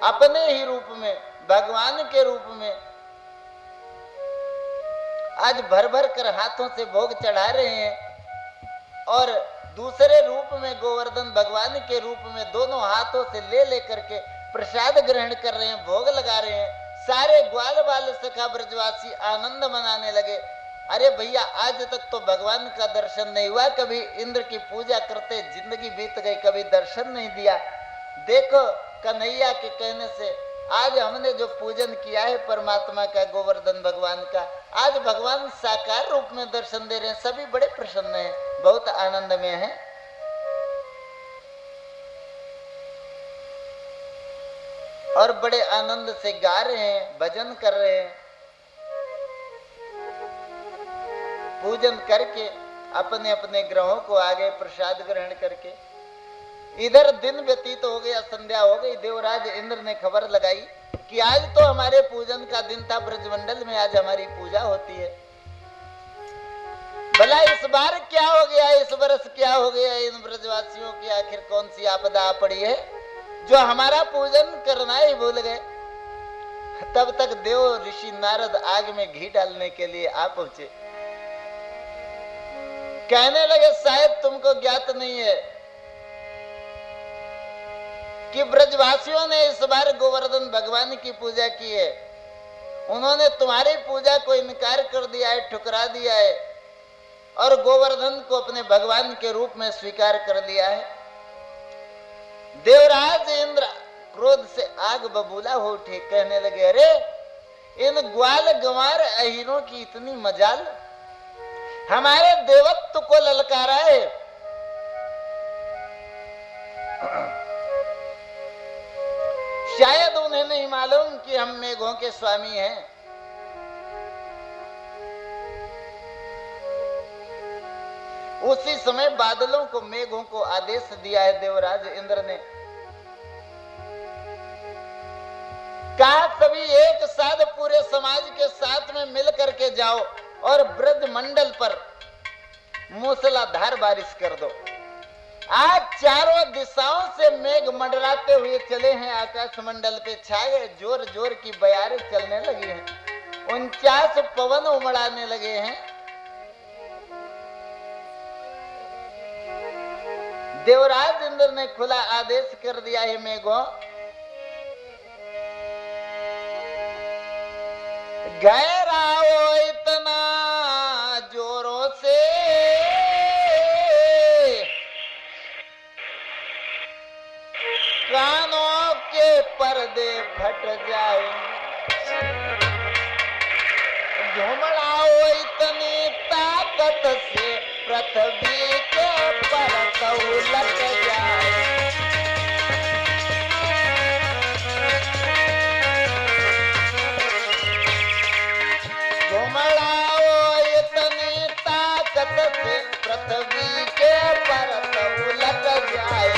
अपने ही रूप में, भगवान के रूप में आज भर भर कर हाथों से भोग चढ़ा रहे हैं और दूसरे रूप में गोवर्धन भगवान के रूप में दोनों हाथों से ले लेकर के प्रसाद ग्रहण कर रहे हैं, भोग लगा रहे हैं। सारे ग्वाल बाल सखा ब्रजवासी आनंद मनाने लगे। अरे भैया, आज तक तो भगवान का दर्शन नहीं हुआ, कभी इंद्र की पूजा करते जिंदगी बीत गई, कभी दर्शन नहीं दिया। देखो कन्हैया के कहने से आज हमने जो पूजन किया है परमात्मा का, गोवर्धन भगवान का, आज भगवान साकार रूप में दर्शन दे रहे हैं। सभी बड़े प्रसन्न हैं, बहुत आनंद में हैं। और बड़े आनंद से गा रहे हैं, भजन कर रहे हैं। पूजन करके अपने अपने ग्रहों को आ गए प्रसाद ग्रहण करके। इधर दिन व्यतीत हो गया, संध्या हो गई। देवराज इंद्र ने खबर लगाई कि आज तो हमारे पूजन का दिन था, ब्रजमंडल में आज हमारी पूजा होती है। भला इस बार क्या हो गया, इस वर्ष क्या हो गया, इन ब्रजवासियों की आखिर कौन सी आपदा आ पड़ी है जो हमारा पूजन करना ही भूल गए। तब तक देव ऋषि नारद आग में घी डालने के लिए आ पहुंचे। कहने लगे, शायद तुमको ज्ञात नहीं है कि ब्रजवासियों ने इस बार गोवर्धन भगवान की पूजा की है। उन्होंने तुम्हारी पूजा को इनकार कर दिया है, ठुकरा दिया है और गोवर्धन को अपने भगवान के रूप में स्वीकार कर लिया है। देवराज इंद्र क्रोध से आग बबूला हो उठे। कहने लगे, अरे इन ग्वाल गंवार अहीरों की इतनी मजाल, हमारे देवत्व को ललकारा है। शायद उन्हें नहीं मालूम कि हम मेघों के स्वामी हैं। उसी समय बादलों को, मेघों को आदेश दिया है देवराज इंद्र ने। कहा, सभी एक साथ पूरे समाज के साथ में मिल करके जाओ और ब्रज मंडल पर मूसलाधार बारिश कर दो। आज चारों दिशाओं से मेघ मंडराते हुए चले हैं, आकाश मंडल पे छाए, जोर जोर की बयारें चलने लगी हैं, 49 पवन उमड़ाने लगे हैं। देवराज इंद्र ने खुला आदेश कर दिया है, मेघों गहराओ इतना जोरों से, कानों के पर्दे फट जाए। झुमड़ाओ इतनी ताकत से पृथ्वी के परत उलट जाए। झुमड़ाओ इतनी ताकत से पृथ्वी के परत उलट जाए।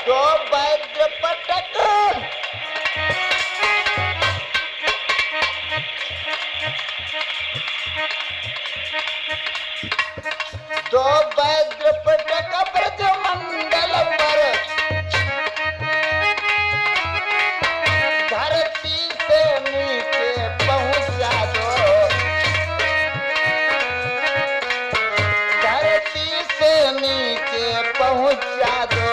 दो वज्र पटक, दो वज्र पटक ब्रज मंडल पर, धरती से नीचे पहुंचा दो, धरती से नीचे पहुंचा दो।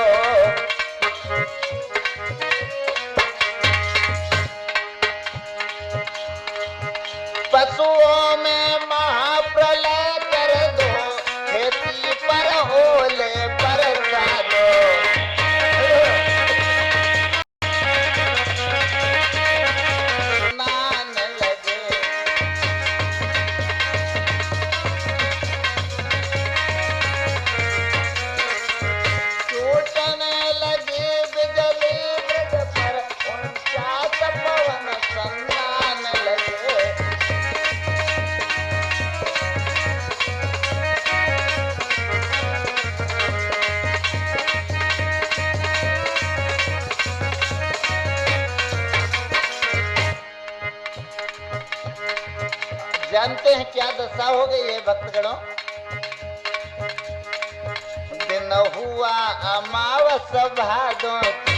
पशुओं में महाप्रलय कर दो, खेती पर जानते हैं क्या दशा हो गई है भक्तगणों? दिन हुआ अमावस भादों की,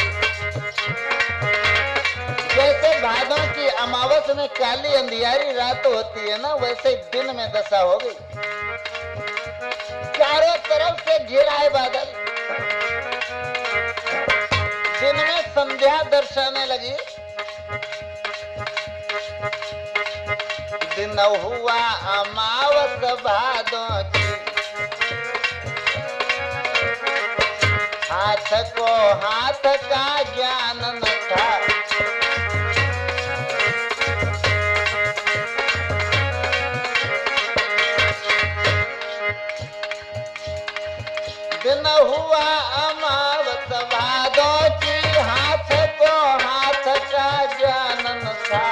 जैसे भादों की अमावस में काली अंधियारी रात होती है ना, वैसे दिन में दशा हो गई। चारों तरफ से घिरा है बादल, दिन में संध्या दर्शाने लगी। दिन हुआ अमावस भादों की, हाथ को हाथ का ज्ञान न था। दिन हुआ अमावस भादों की, हाथ को हाथ का ज्ञान न था।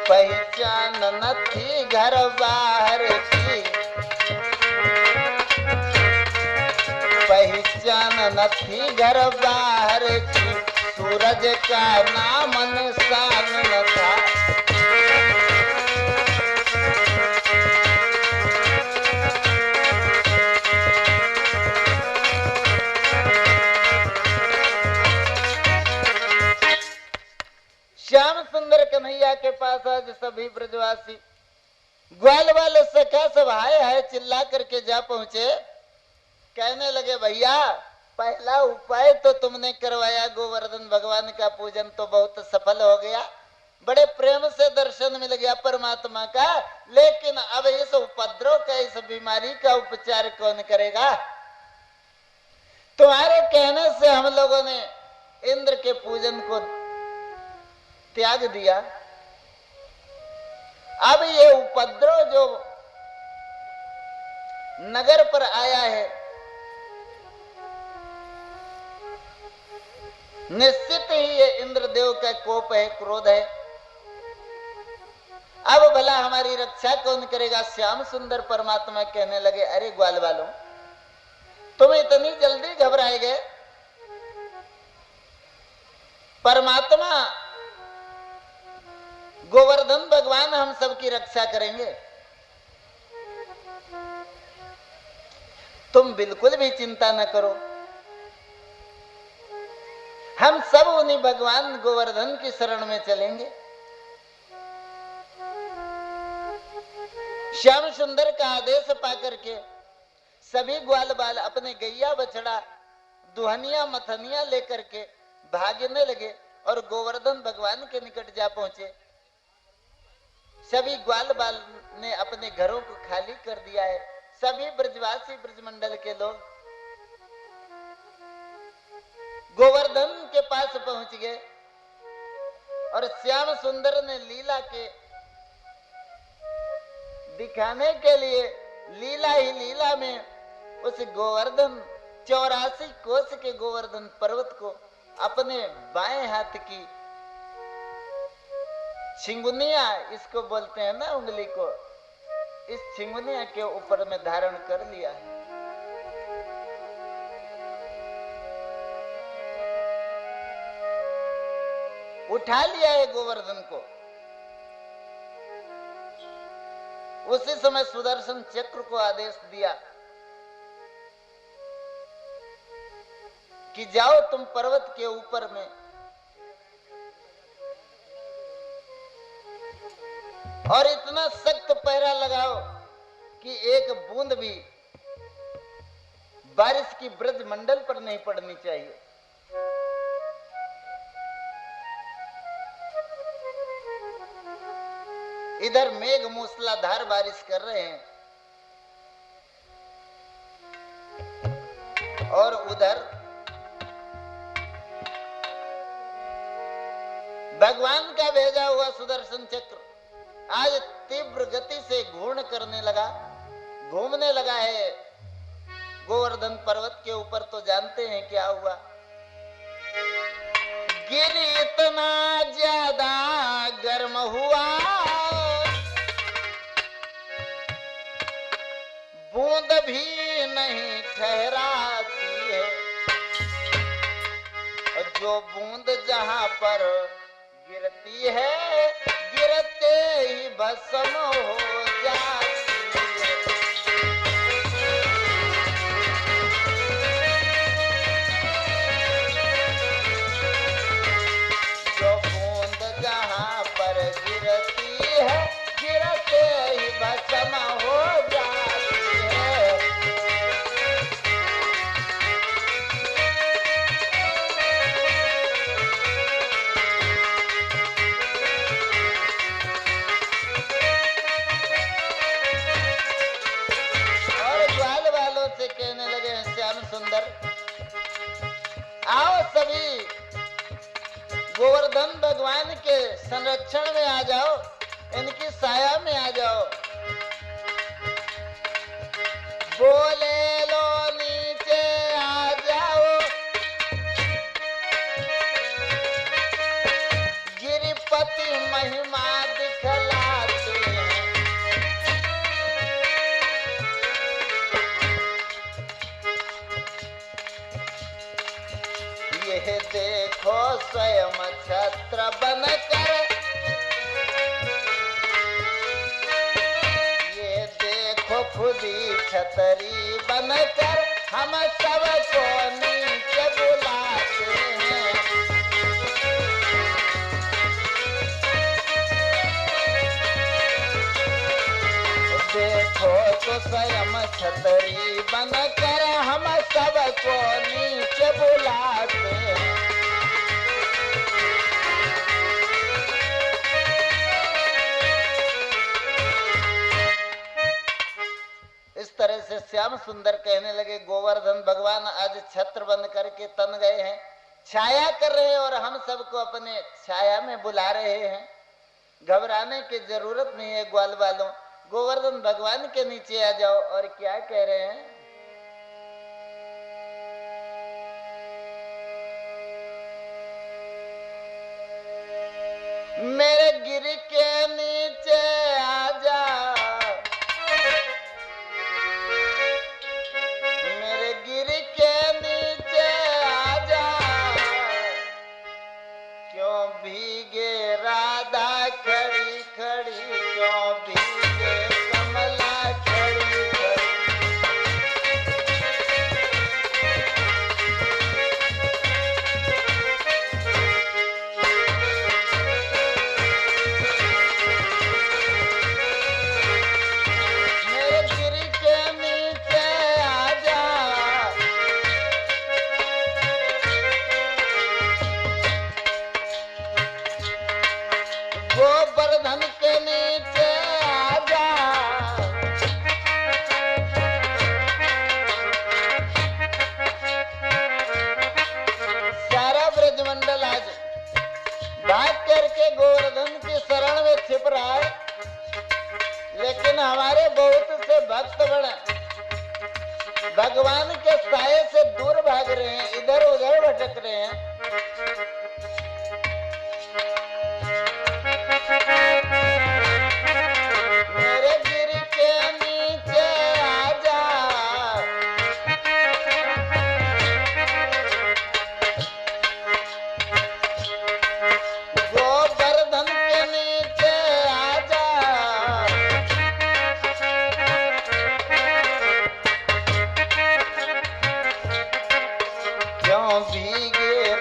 पहचान न थी घर बाहर की, पहचान न थी घर बाहर की, सूरज का नाम निशान न था। श्याम सुंदर कन्हैया के पास आज सभी ब्रजवासी ग्वाल वाले सखा सब हाय हाय चिल्ला करके जा पहुंचे। कहने लगे भैया पहला उपाय तो तुमने करवाया, गोवर्धन भगवान का पूजन तो बहुत सफल हो गया, बड़े प्रेम से दर्शन मिल गया परमात्मा का, लेकिन अब इस उपद्रव का, इस बीमारी का उपचार कौन करेगा? तुम्हारे कहने से हम लोगों ने इंद्र के पूजन को त्याग दिया। अब ये उपद्रव जो नगर पर आया है, निश्चित ही ये इंद्रदेव का कोप है, क्रोध है। अब भला हमारी रक्षा कौन करेगा? श्याम सुंदर परमात्मा कहने लगे, अरे ग्वाल वालों, तुम इतनी जल्दी घबराए गए? परमात्मा गोवर्धन भगवान हम सबकी रक्षा करेंगे, तुम बिल्कुल भी चिंता न करो। हम सब उन्हीं भगवान गोवर्धन की शरण में चलेंगे। श्याम सुंदर का आदेश पाकर के सभी ग्वाल बाल अपने गैया बछड़ा दुहनिया मथनिया लेकर के भागने लगे और गोवर्धन भगवान के निकट जा पहुंचे। सभी ग्वाल बाल ने अपने घरों को खाली कर दिया है। सभी ब्रजवासी ब्रजमंडल के लोग गोवर्धन के पास पहुंच गए और श्याम सुंदर ने लीला के दिखाने के लिए लीला ही लीला में उस गोवर्धन 84 कोस के गोवर्धन पर्वत को अपने बाएं हाथ की छिंगुनिया, इसको बोलते हैं ना उंगली को, इस छिंगुनिया के ऊपर में धारण कर लिया है। उठा लिया है गोवर्धन को। उसी समय सुदर्शन चक्र को आदेश दिया कि जाओ तुम पर्वत के ऊपर में और इतना सख्त पहरा लगाओ कि एक बूंद भी बारिश की ब्रज मंडल पर नहीं पड़नी चाहिए। इधर मेघ मूसलाधार बारिश कर रहे हैं और उधर भगवान का भेजा हुआ सुदर्शन चक्र आज तीव्र गति से घूर्ण करने लगा, घूमने लगा है गोवर्धन पर्वत के ऊपर। तो जानते हैं क्या हुआ? गिरी इतना ज्यादा गर्म हुआ, बूंद भी नहीं ठहराती, जो बूंद जहां पर गिरती है गिरते ही भस्म हो जाती है। जो बूंद जहां पर गिरती है गिरते ही भस्म हो जाती है। और ग्वाल वालों से कहने लगे हैं श्याम सुंदर, आओ सभी गोवर्धन भगवान के संरक्षण में आ जाओ, इनकी साया में आ जाओ। बोले लो नीचे आ जाओ, गिरिपति महिमा दिखलाते हैं। यह देखो स्वयं छत्र बनकर, ये देखो खुदी छतरी बनकर हम सबको नीचे बुलाते हैं। देखो तो स्वयं छतरी बनकर हम सबको नीचे बुलाते हैं। इस तरह से श्याम सुंदर कहने लगे, गोवर्धन भगवान आज छत्र बंद करके तन गए हैं, छाया कर रहे हैं और हम सबको अपने छाया में बुला रहे हैं। घबराने की जरूरत नहीं है ग्वाल वालों, गोवर्धन भगवान के नीचे आ जाओ। और क्या कह रहे हैं, मेरे गिर के नीचे आ जा, मेरे गिर के नीचे आ जा, क्यों भीगे राधा खड़ी खड़ी, क्यों भीगे कमला खड़ी खड़ी। मेरे गिर के नीचे आ जा, गोवर्धन के नीचे आ जा, सारा ब्रजमंडल आज भाग करके गोवर्धन की शरण में छिप रहा है, लेकिन हमारे बहुत से भक्त बड़े भगवान के साये से दूर भाग रहे हैं, इधर उधर भटक रहे हैं। मेरे गिर के नीचे आ जा, गोवर्धन के नीचे आ जा, क्यों भीगे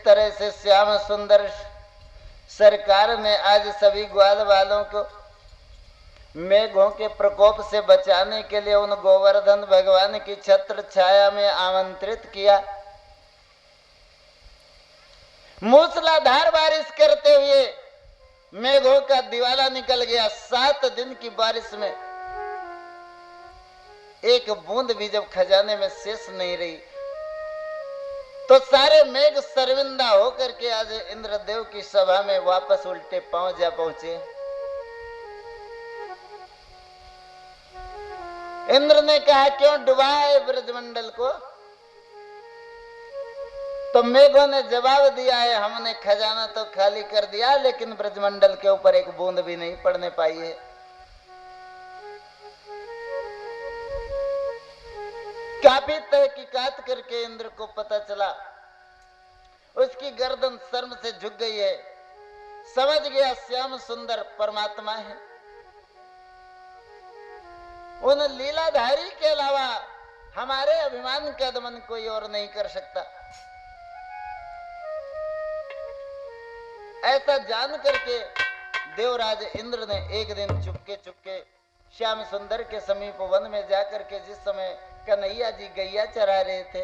तरह से श्याम सुंदर सरकार ने आज सभी ग्वाल वालों को मेघों के प्रकोप से बचाने के लिए उन गोवर्धन भगवान की छत्र छाया में आमंत्रित किया। मूसलाधार बारिश करते हुए मेघों का दिवाला निकल गया। 7 दिन की बारिश में एक बूंद भी जब खजाने में शेष नहीं रही तो सारे मेघ शर्मिंदा होकर के आज इंद्रदेव की सभा में वापस उल्टे पांव जा पहुंचे। इंद्र ने कहा, क्यों डुबाए ब्रजमंडल को? तो मेघों ने जवाब दिया है, हमने खजाना तो खाली कर दिया लेकिन ब्रजमंडल के ऊपर एक बूंद भी नहीं पड़ने पाई है। काफी तहकीकात करके इंद्र को पता चला उसकी गर्दन शर्म से झुक गई है। समझ गया श्याम सुंदर परमात्मा है, उन लीलाधारी के अलावा हमारे अभिमान का दमन कोई और नहीं कर सकता। ऐसा जान करके देवराज इंद्र ने एक दिन चुपके चुपके श्याम सुंदर के समीप वन में जाकर के, जिस समय कन्हैया जी गैया चरा रहे थे,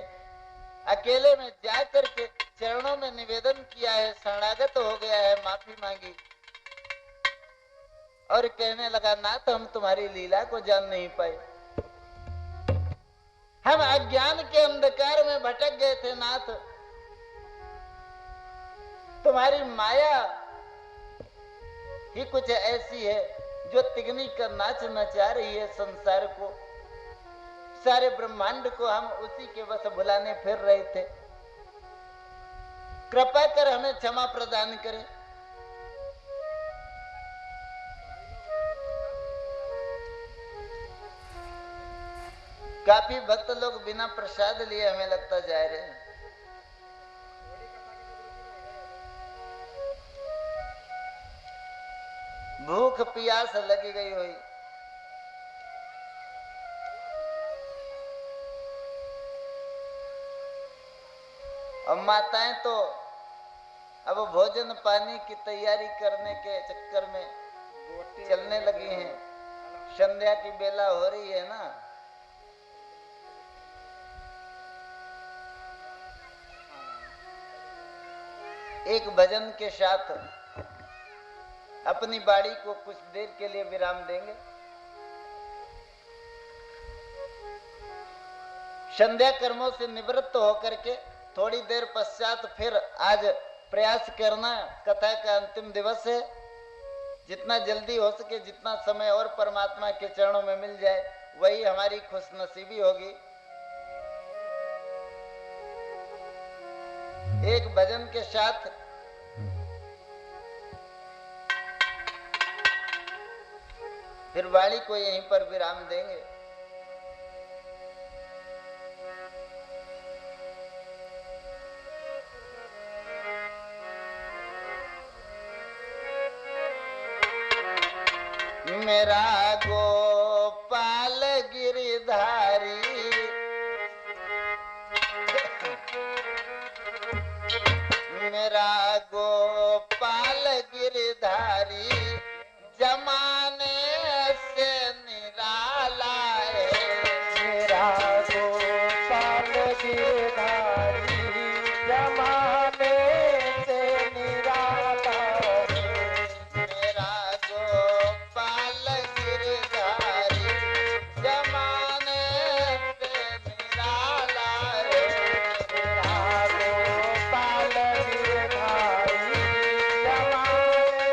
अकेले में जाकर के चरणों में निवेदन किया है, शरणागत हो गया है, माफी मांगी और कहने लगा, नाथ हम तुम्हारी लीला को जान नहीं पाए, हम अज्ञान के अंधकार में भटक गए थे नाथ। तुम्हारी माया ही कुछ ऐसी है जो तिगनी का नाच नचा रही है संसार को, सारे ब्रह्मांड को हम उसी के बस बुलाने फिर रहे थे। कृपा कर हमें क्षमा प्रदान करें। काफी भक्त लोग बिना प्रसाद लिए हमें लगता जा रहे हैं। भूख प्यास लगी गई हुई। अब माताएं तो अब भोजन पानी की तैयारी करने के चक्कर में चलने लगी हैं। संध्या की बेला हो रही है ना, एक भजन के साथ अपनी बाड़ी को कुछ देर के लिए विराम देंगे। संध्या कर्मों से निवृत्त होकर के थोड़ी देर पश्चात फिर आज प्रयास करना, कथा का अंतिम दिवस है। जितना जल्दी हो सके, जितना समय और परमात्मा के चरणों में मिल जाए, वही हमारी खुशनसीबी होगी। एक भजन के साथ फिर वाणी को यहीं पर विराम देंगे। मेरा गोपाल गिरधारी, मेरा गोपाल गिरधारी जमाने से निराला है। मेरा गोपाल गिरधारी जमाने से निराला है। मेरा गोपाल गिरधारी जमाने से निराला है। मेरा गोपाल गिरधारी जमाने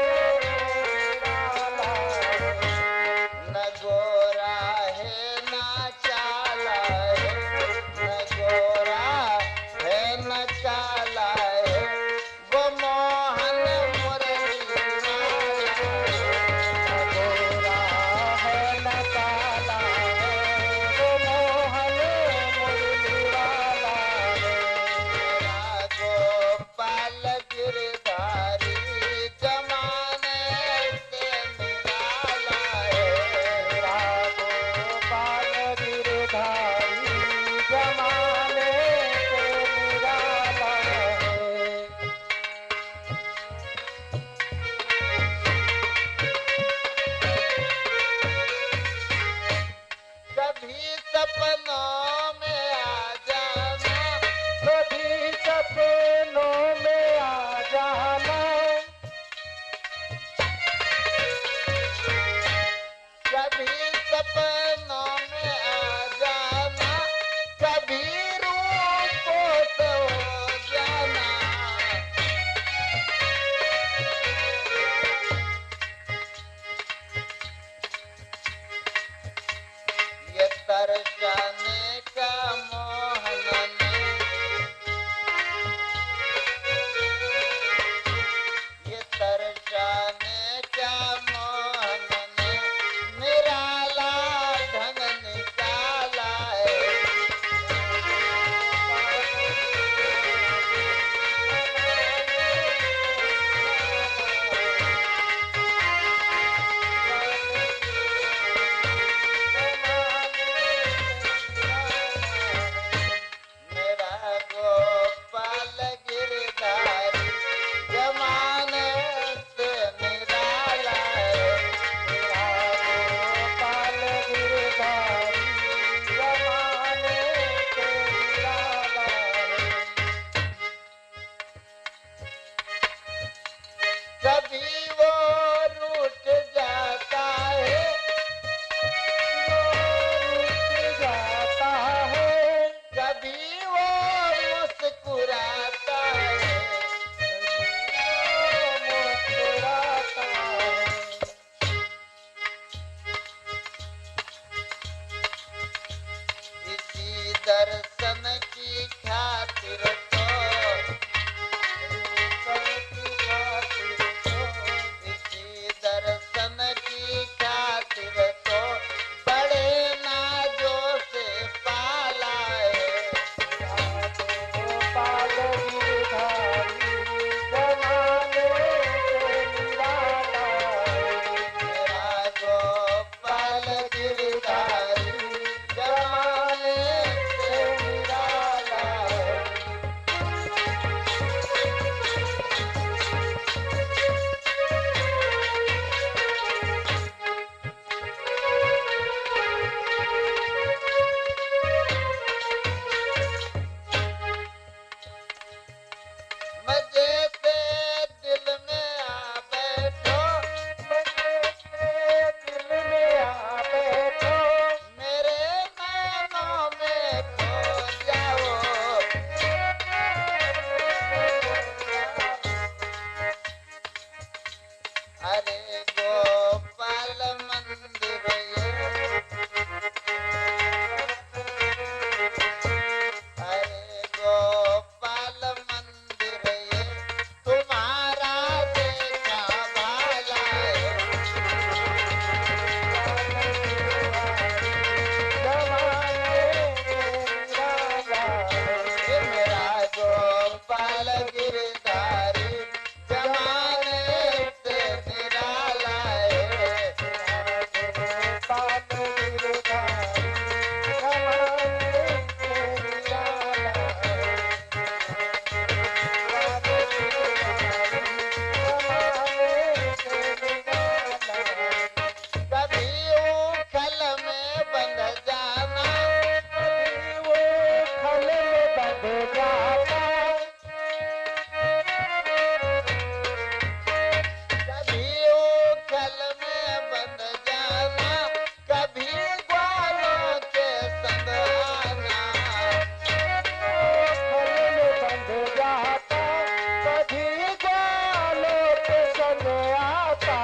ले आता,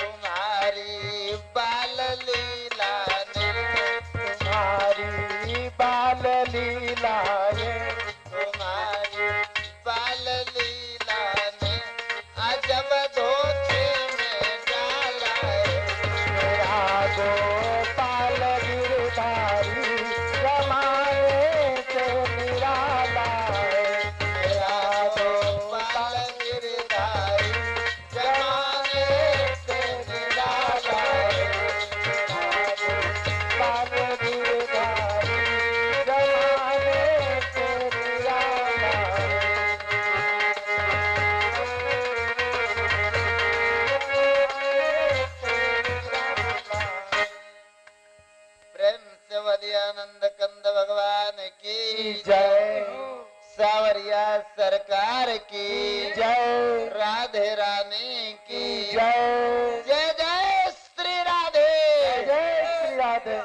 तुम्हारी बाल लीला ने, तुम्हारी बाल लीलाए, तुम्हारी बाल लीला ने अजब धोखे में डाला है। मेरा गोपाल गिरधारी जमाने से निराला है। मेरा गोपाल गिरधारी जमाने से निराला है। गोपाल गिरधारी जमाने से निराला है। प्रेम से वाली आनंद कंद भगवान की जय, सावरिया सरकार की जय, राधे रानी की जय, जय जय श्री राधे। जय श्री राधे।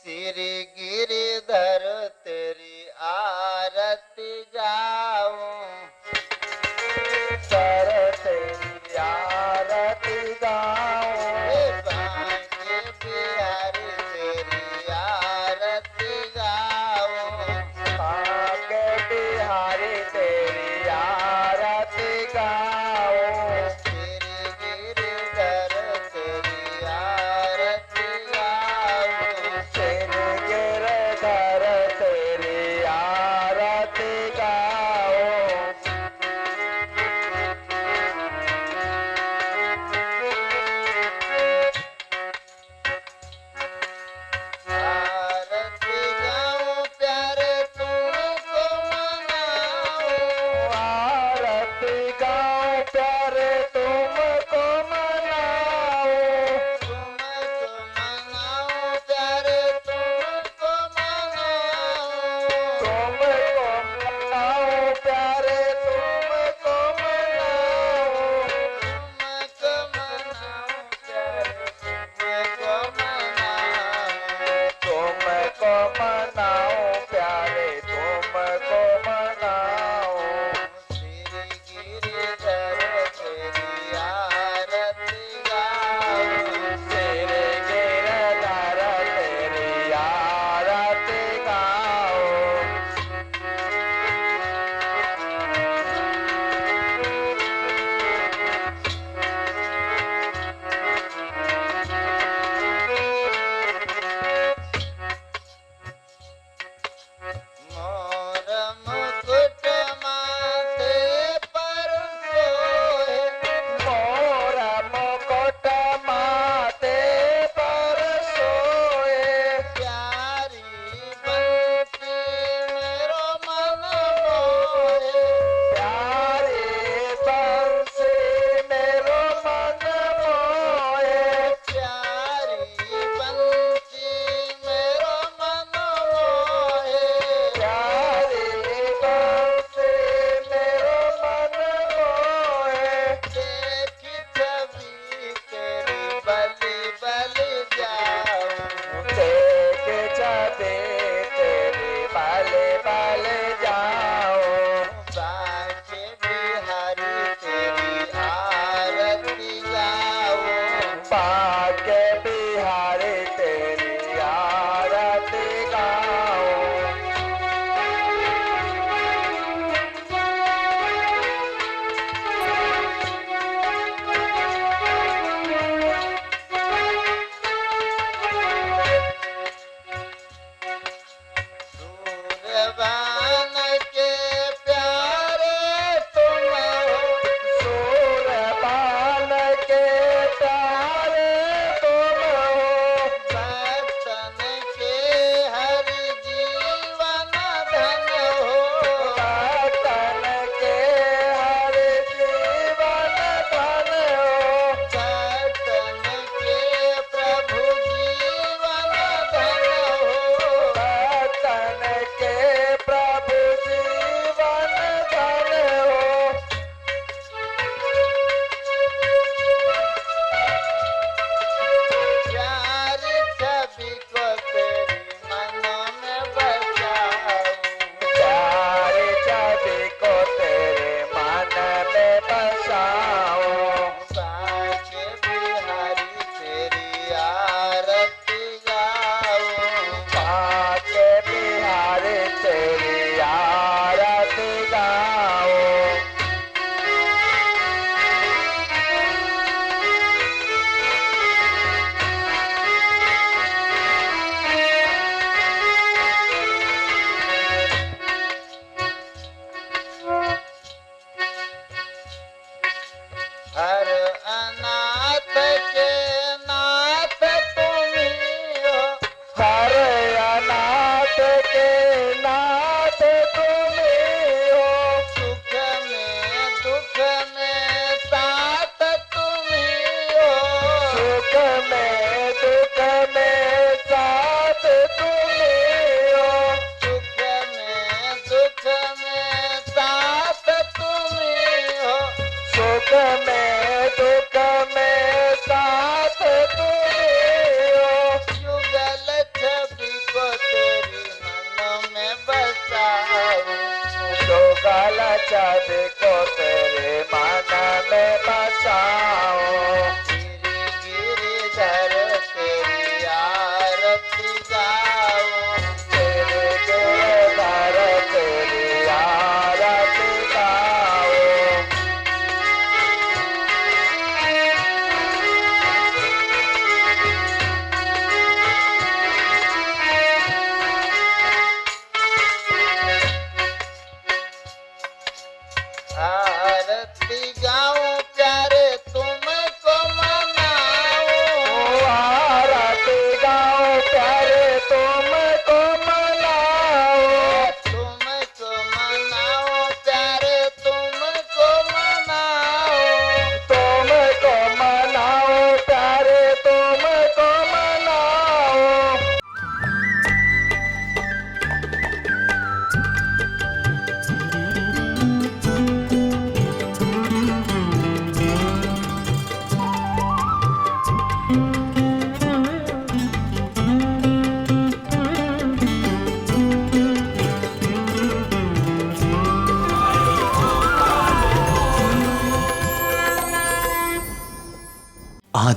श्री गिरिधर तेरी आरती गाऊं, सर तेरी आरती गाऊं, बांके बिहारी तेरी आरती गाऊं, बांके बिहारी तेरी आरती गाऊं, श्री गिरिधर तेरी आरती गाऊं, श्री गिरधर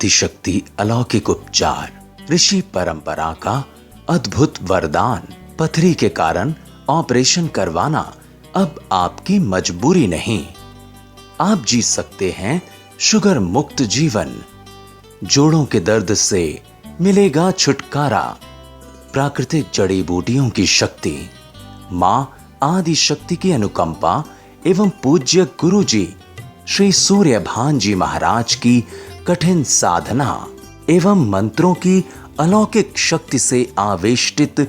आदिशक्ति अलौकिक उपचार, ऋषि परंपरा का अद्भुत वरदान। पथरी के कारण ऑपरेशन करवाना अब आपकी मजबूरी नहीं। आप जी सकते हैं शुगर मुक्त जीवन। जोड़ों के दर्द से मिलेगा छुटकारा। प्राकृतिक जड़ी बूटियों की शक्ति, मां आदि शक्ति की अनुकंपा एवं पूज्य गुरु जी श्री सूर्यभान जी महाराज की कठिन साधना एवं मंत्रों की अलौकिक शक्ति से आवेष्टित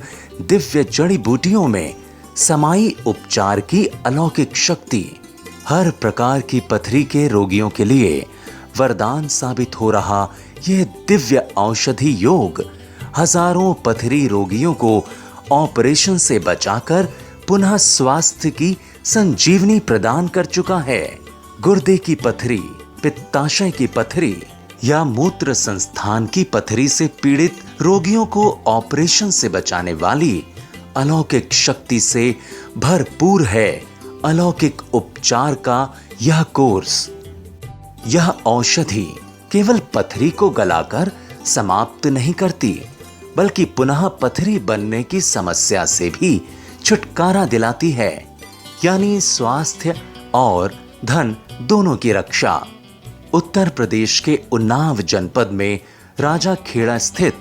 दिव्य जड़ी बूटियों में समाई उपचार की अलौकिक शक्ति हर प्रकार की पथरी के रोगियों के लिए वरदान साबित हो रहा यह दिव्य औषधि योग हजारों पथरी रोगियों को ऑपरेशन से बचाकर पुनः स्वास्थ्य की संजीवनी प्रदान कर चुका है। गुर्दे की पथरी, पित्ताशय की पथरी या मूत्र संस्थान की पथरी से पीड़ित रोगियों को ऑपरेशन से बचाने वाली अलौकिक शक्ति से भरपूर है अलौकिक उपचार का यह कोर्स। यह औषधि केवल पथरी को गलाकर समाप्त नहीं करती, बल्कि पुनः पथरी बनने की समस्या से भी छुटकारा दिलाती है, यानी स्वास्थ्य और धन दोनों की रक्षा। उत्तर प्रदेश के उन्नाव जनपद में राजा खेड़ा स्थित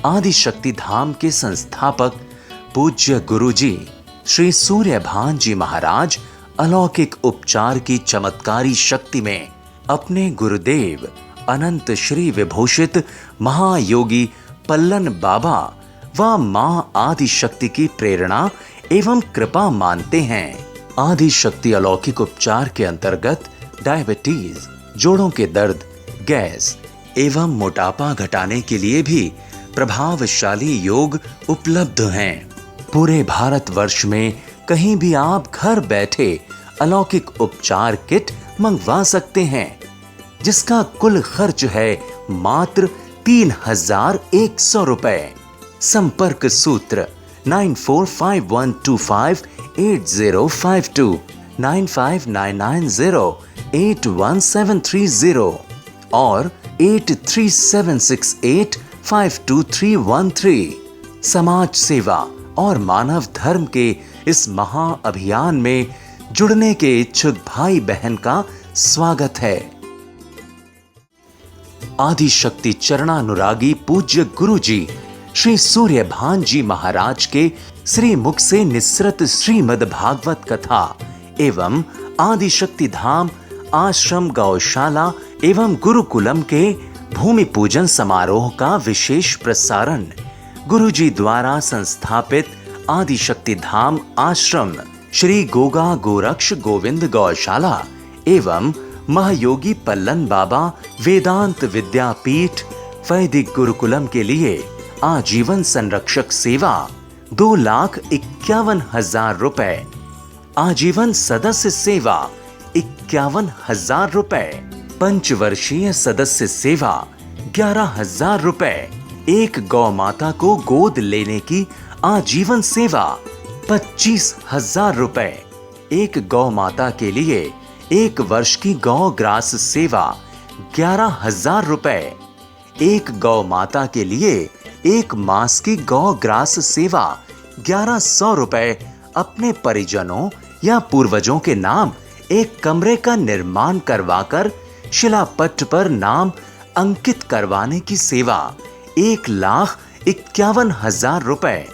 आदि शक्ति धाम के संस्थापक पूज्य गुरुजी श्री सूर्यभान जी महाराज अलौकिक उपचार की चमत्कारी शक्ति में अपने गुरुदेव अनंत श्री विभूषित महायोगी पल्लन बाबा व मां आदि शक्ति की प्रेरणा एवं कृपा मानते हैं। आदि शक्ति अलौकिक उपचार के अंतर्गत डायबिटीज, जोड़ों के दर्द, गैस एवं मोटापा घटाने के लिए भी प्रभावशाली योग उपलब्ध हैं। पूरे भारतवर्ष में कहीं भी आप घर बैठे अलौकिक उपचार किट मंगवा सकते हैं, जिसका कुल खर्च है मात्र 3,100 रुपए। संपर्क सूत्र 9451258052 9599081730 और 8376852313। समाज सेवा और मानव धर्म के इस महाअभियान में जुड़ने के इच्छुक भाई बहन का स्वागत है। आदि शक्ति चरणानुरागी पूज्य गुरु जी श्री सूर्यभान जी महाराज के श्री मुख से निसृत श्रीमद् भागवत कथा एवं आदि शक्ति धाम आश्रम गौशाला एवं गुरुकुलम के भूमि पूजन समारोह का विशेष प्रसारण गुरुजी द्वारा संस्थापित आदि शक्ति धाम आश्रम श्री गोगा गोरक्ष गोविंद गौशाला एवं महायोगी पल्लन बाबा वेदांत विद्यापीठ वैदिक गुरुकुलम के लिए आजीवन संरक्षक सेवा 2,51,000 रुपए, आजीवन सदस्य सेवा 51,000 रुपए, पंचवर्षीय सदस्य सेवा 11,000 रुपए, एक गौ माता को गोद लेने की आजीवन सेवा 25,000 रुपए, एक गौ माता के लिए 1 वर्ष की गौ ग्रास सेवा 11,000 रुपए, एक गौ माता के लिए 1 मास की गौ ग्रास सेवा 1,100 रुपए अपने परिजनों या पूर्वजों के नाम एक कमरे का निर्माण करवाकर शिलापट्ट पर नाम अंकित करवाने की सेवा 1,51,000 रुपए,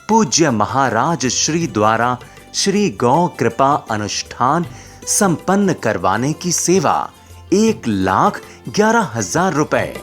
पूज्य महाराज श्री द्वारा श्री गौ कृपा अनुष्ठान संपन्न करवाने की सेवा 1,11,000 रुपए।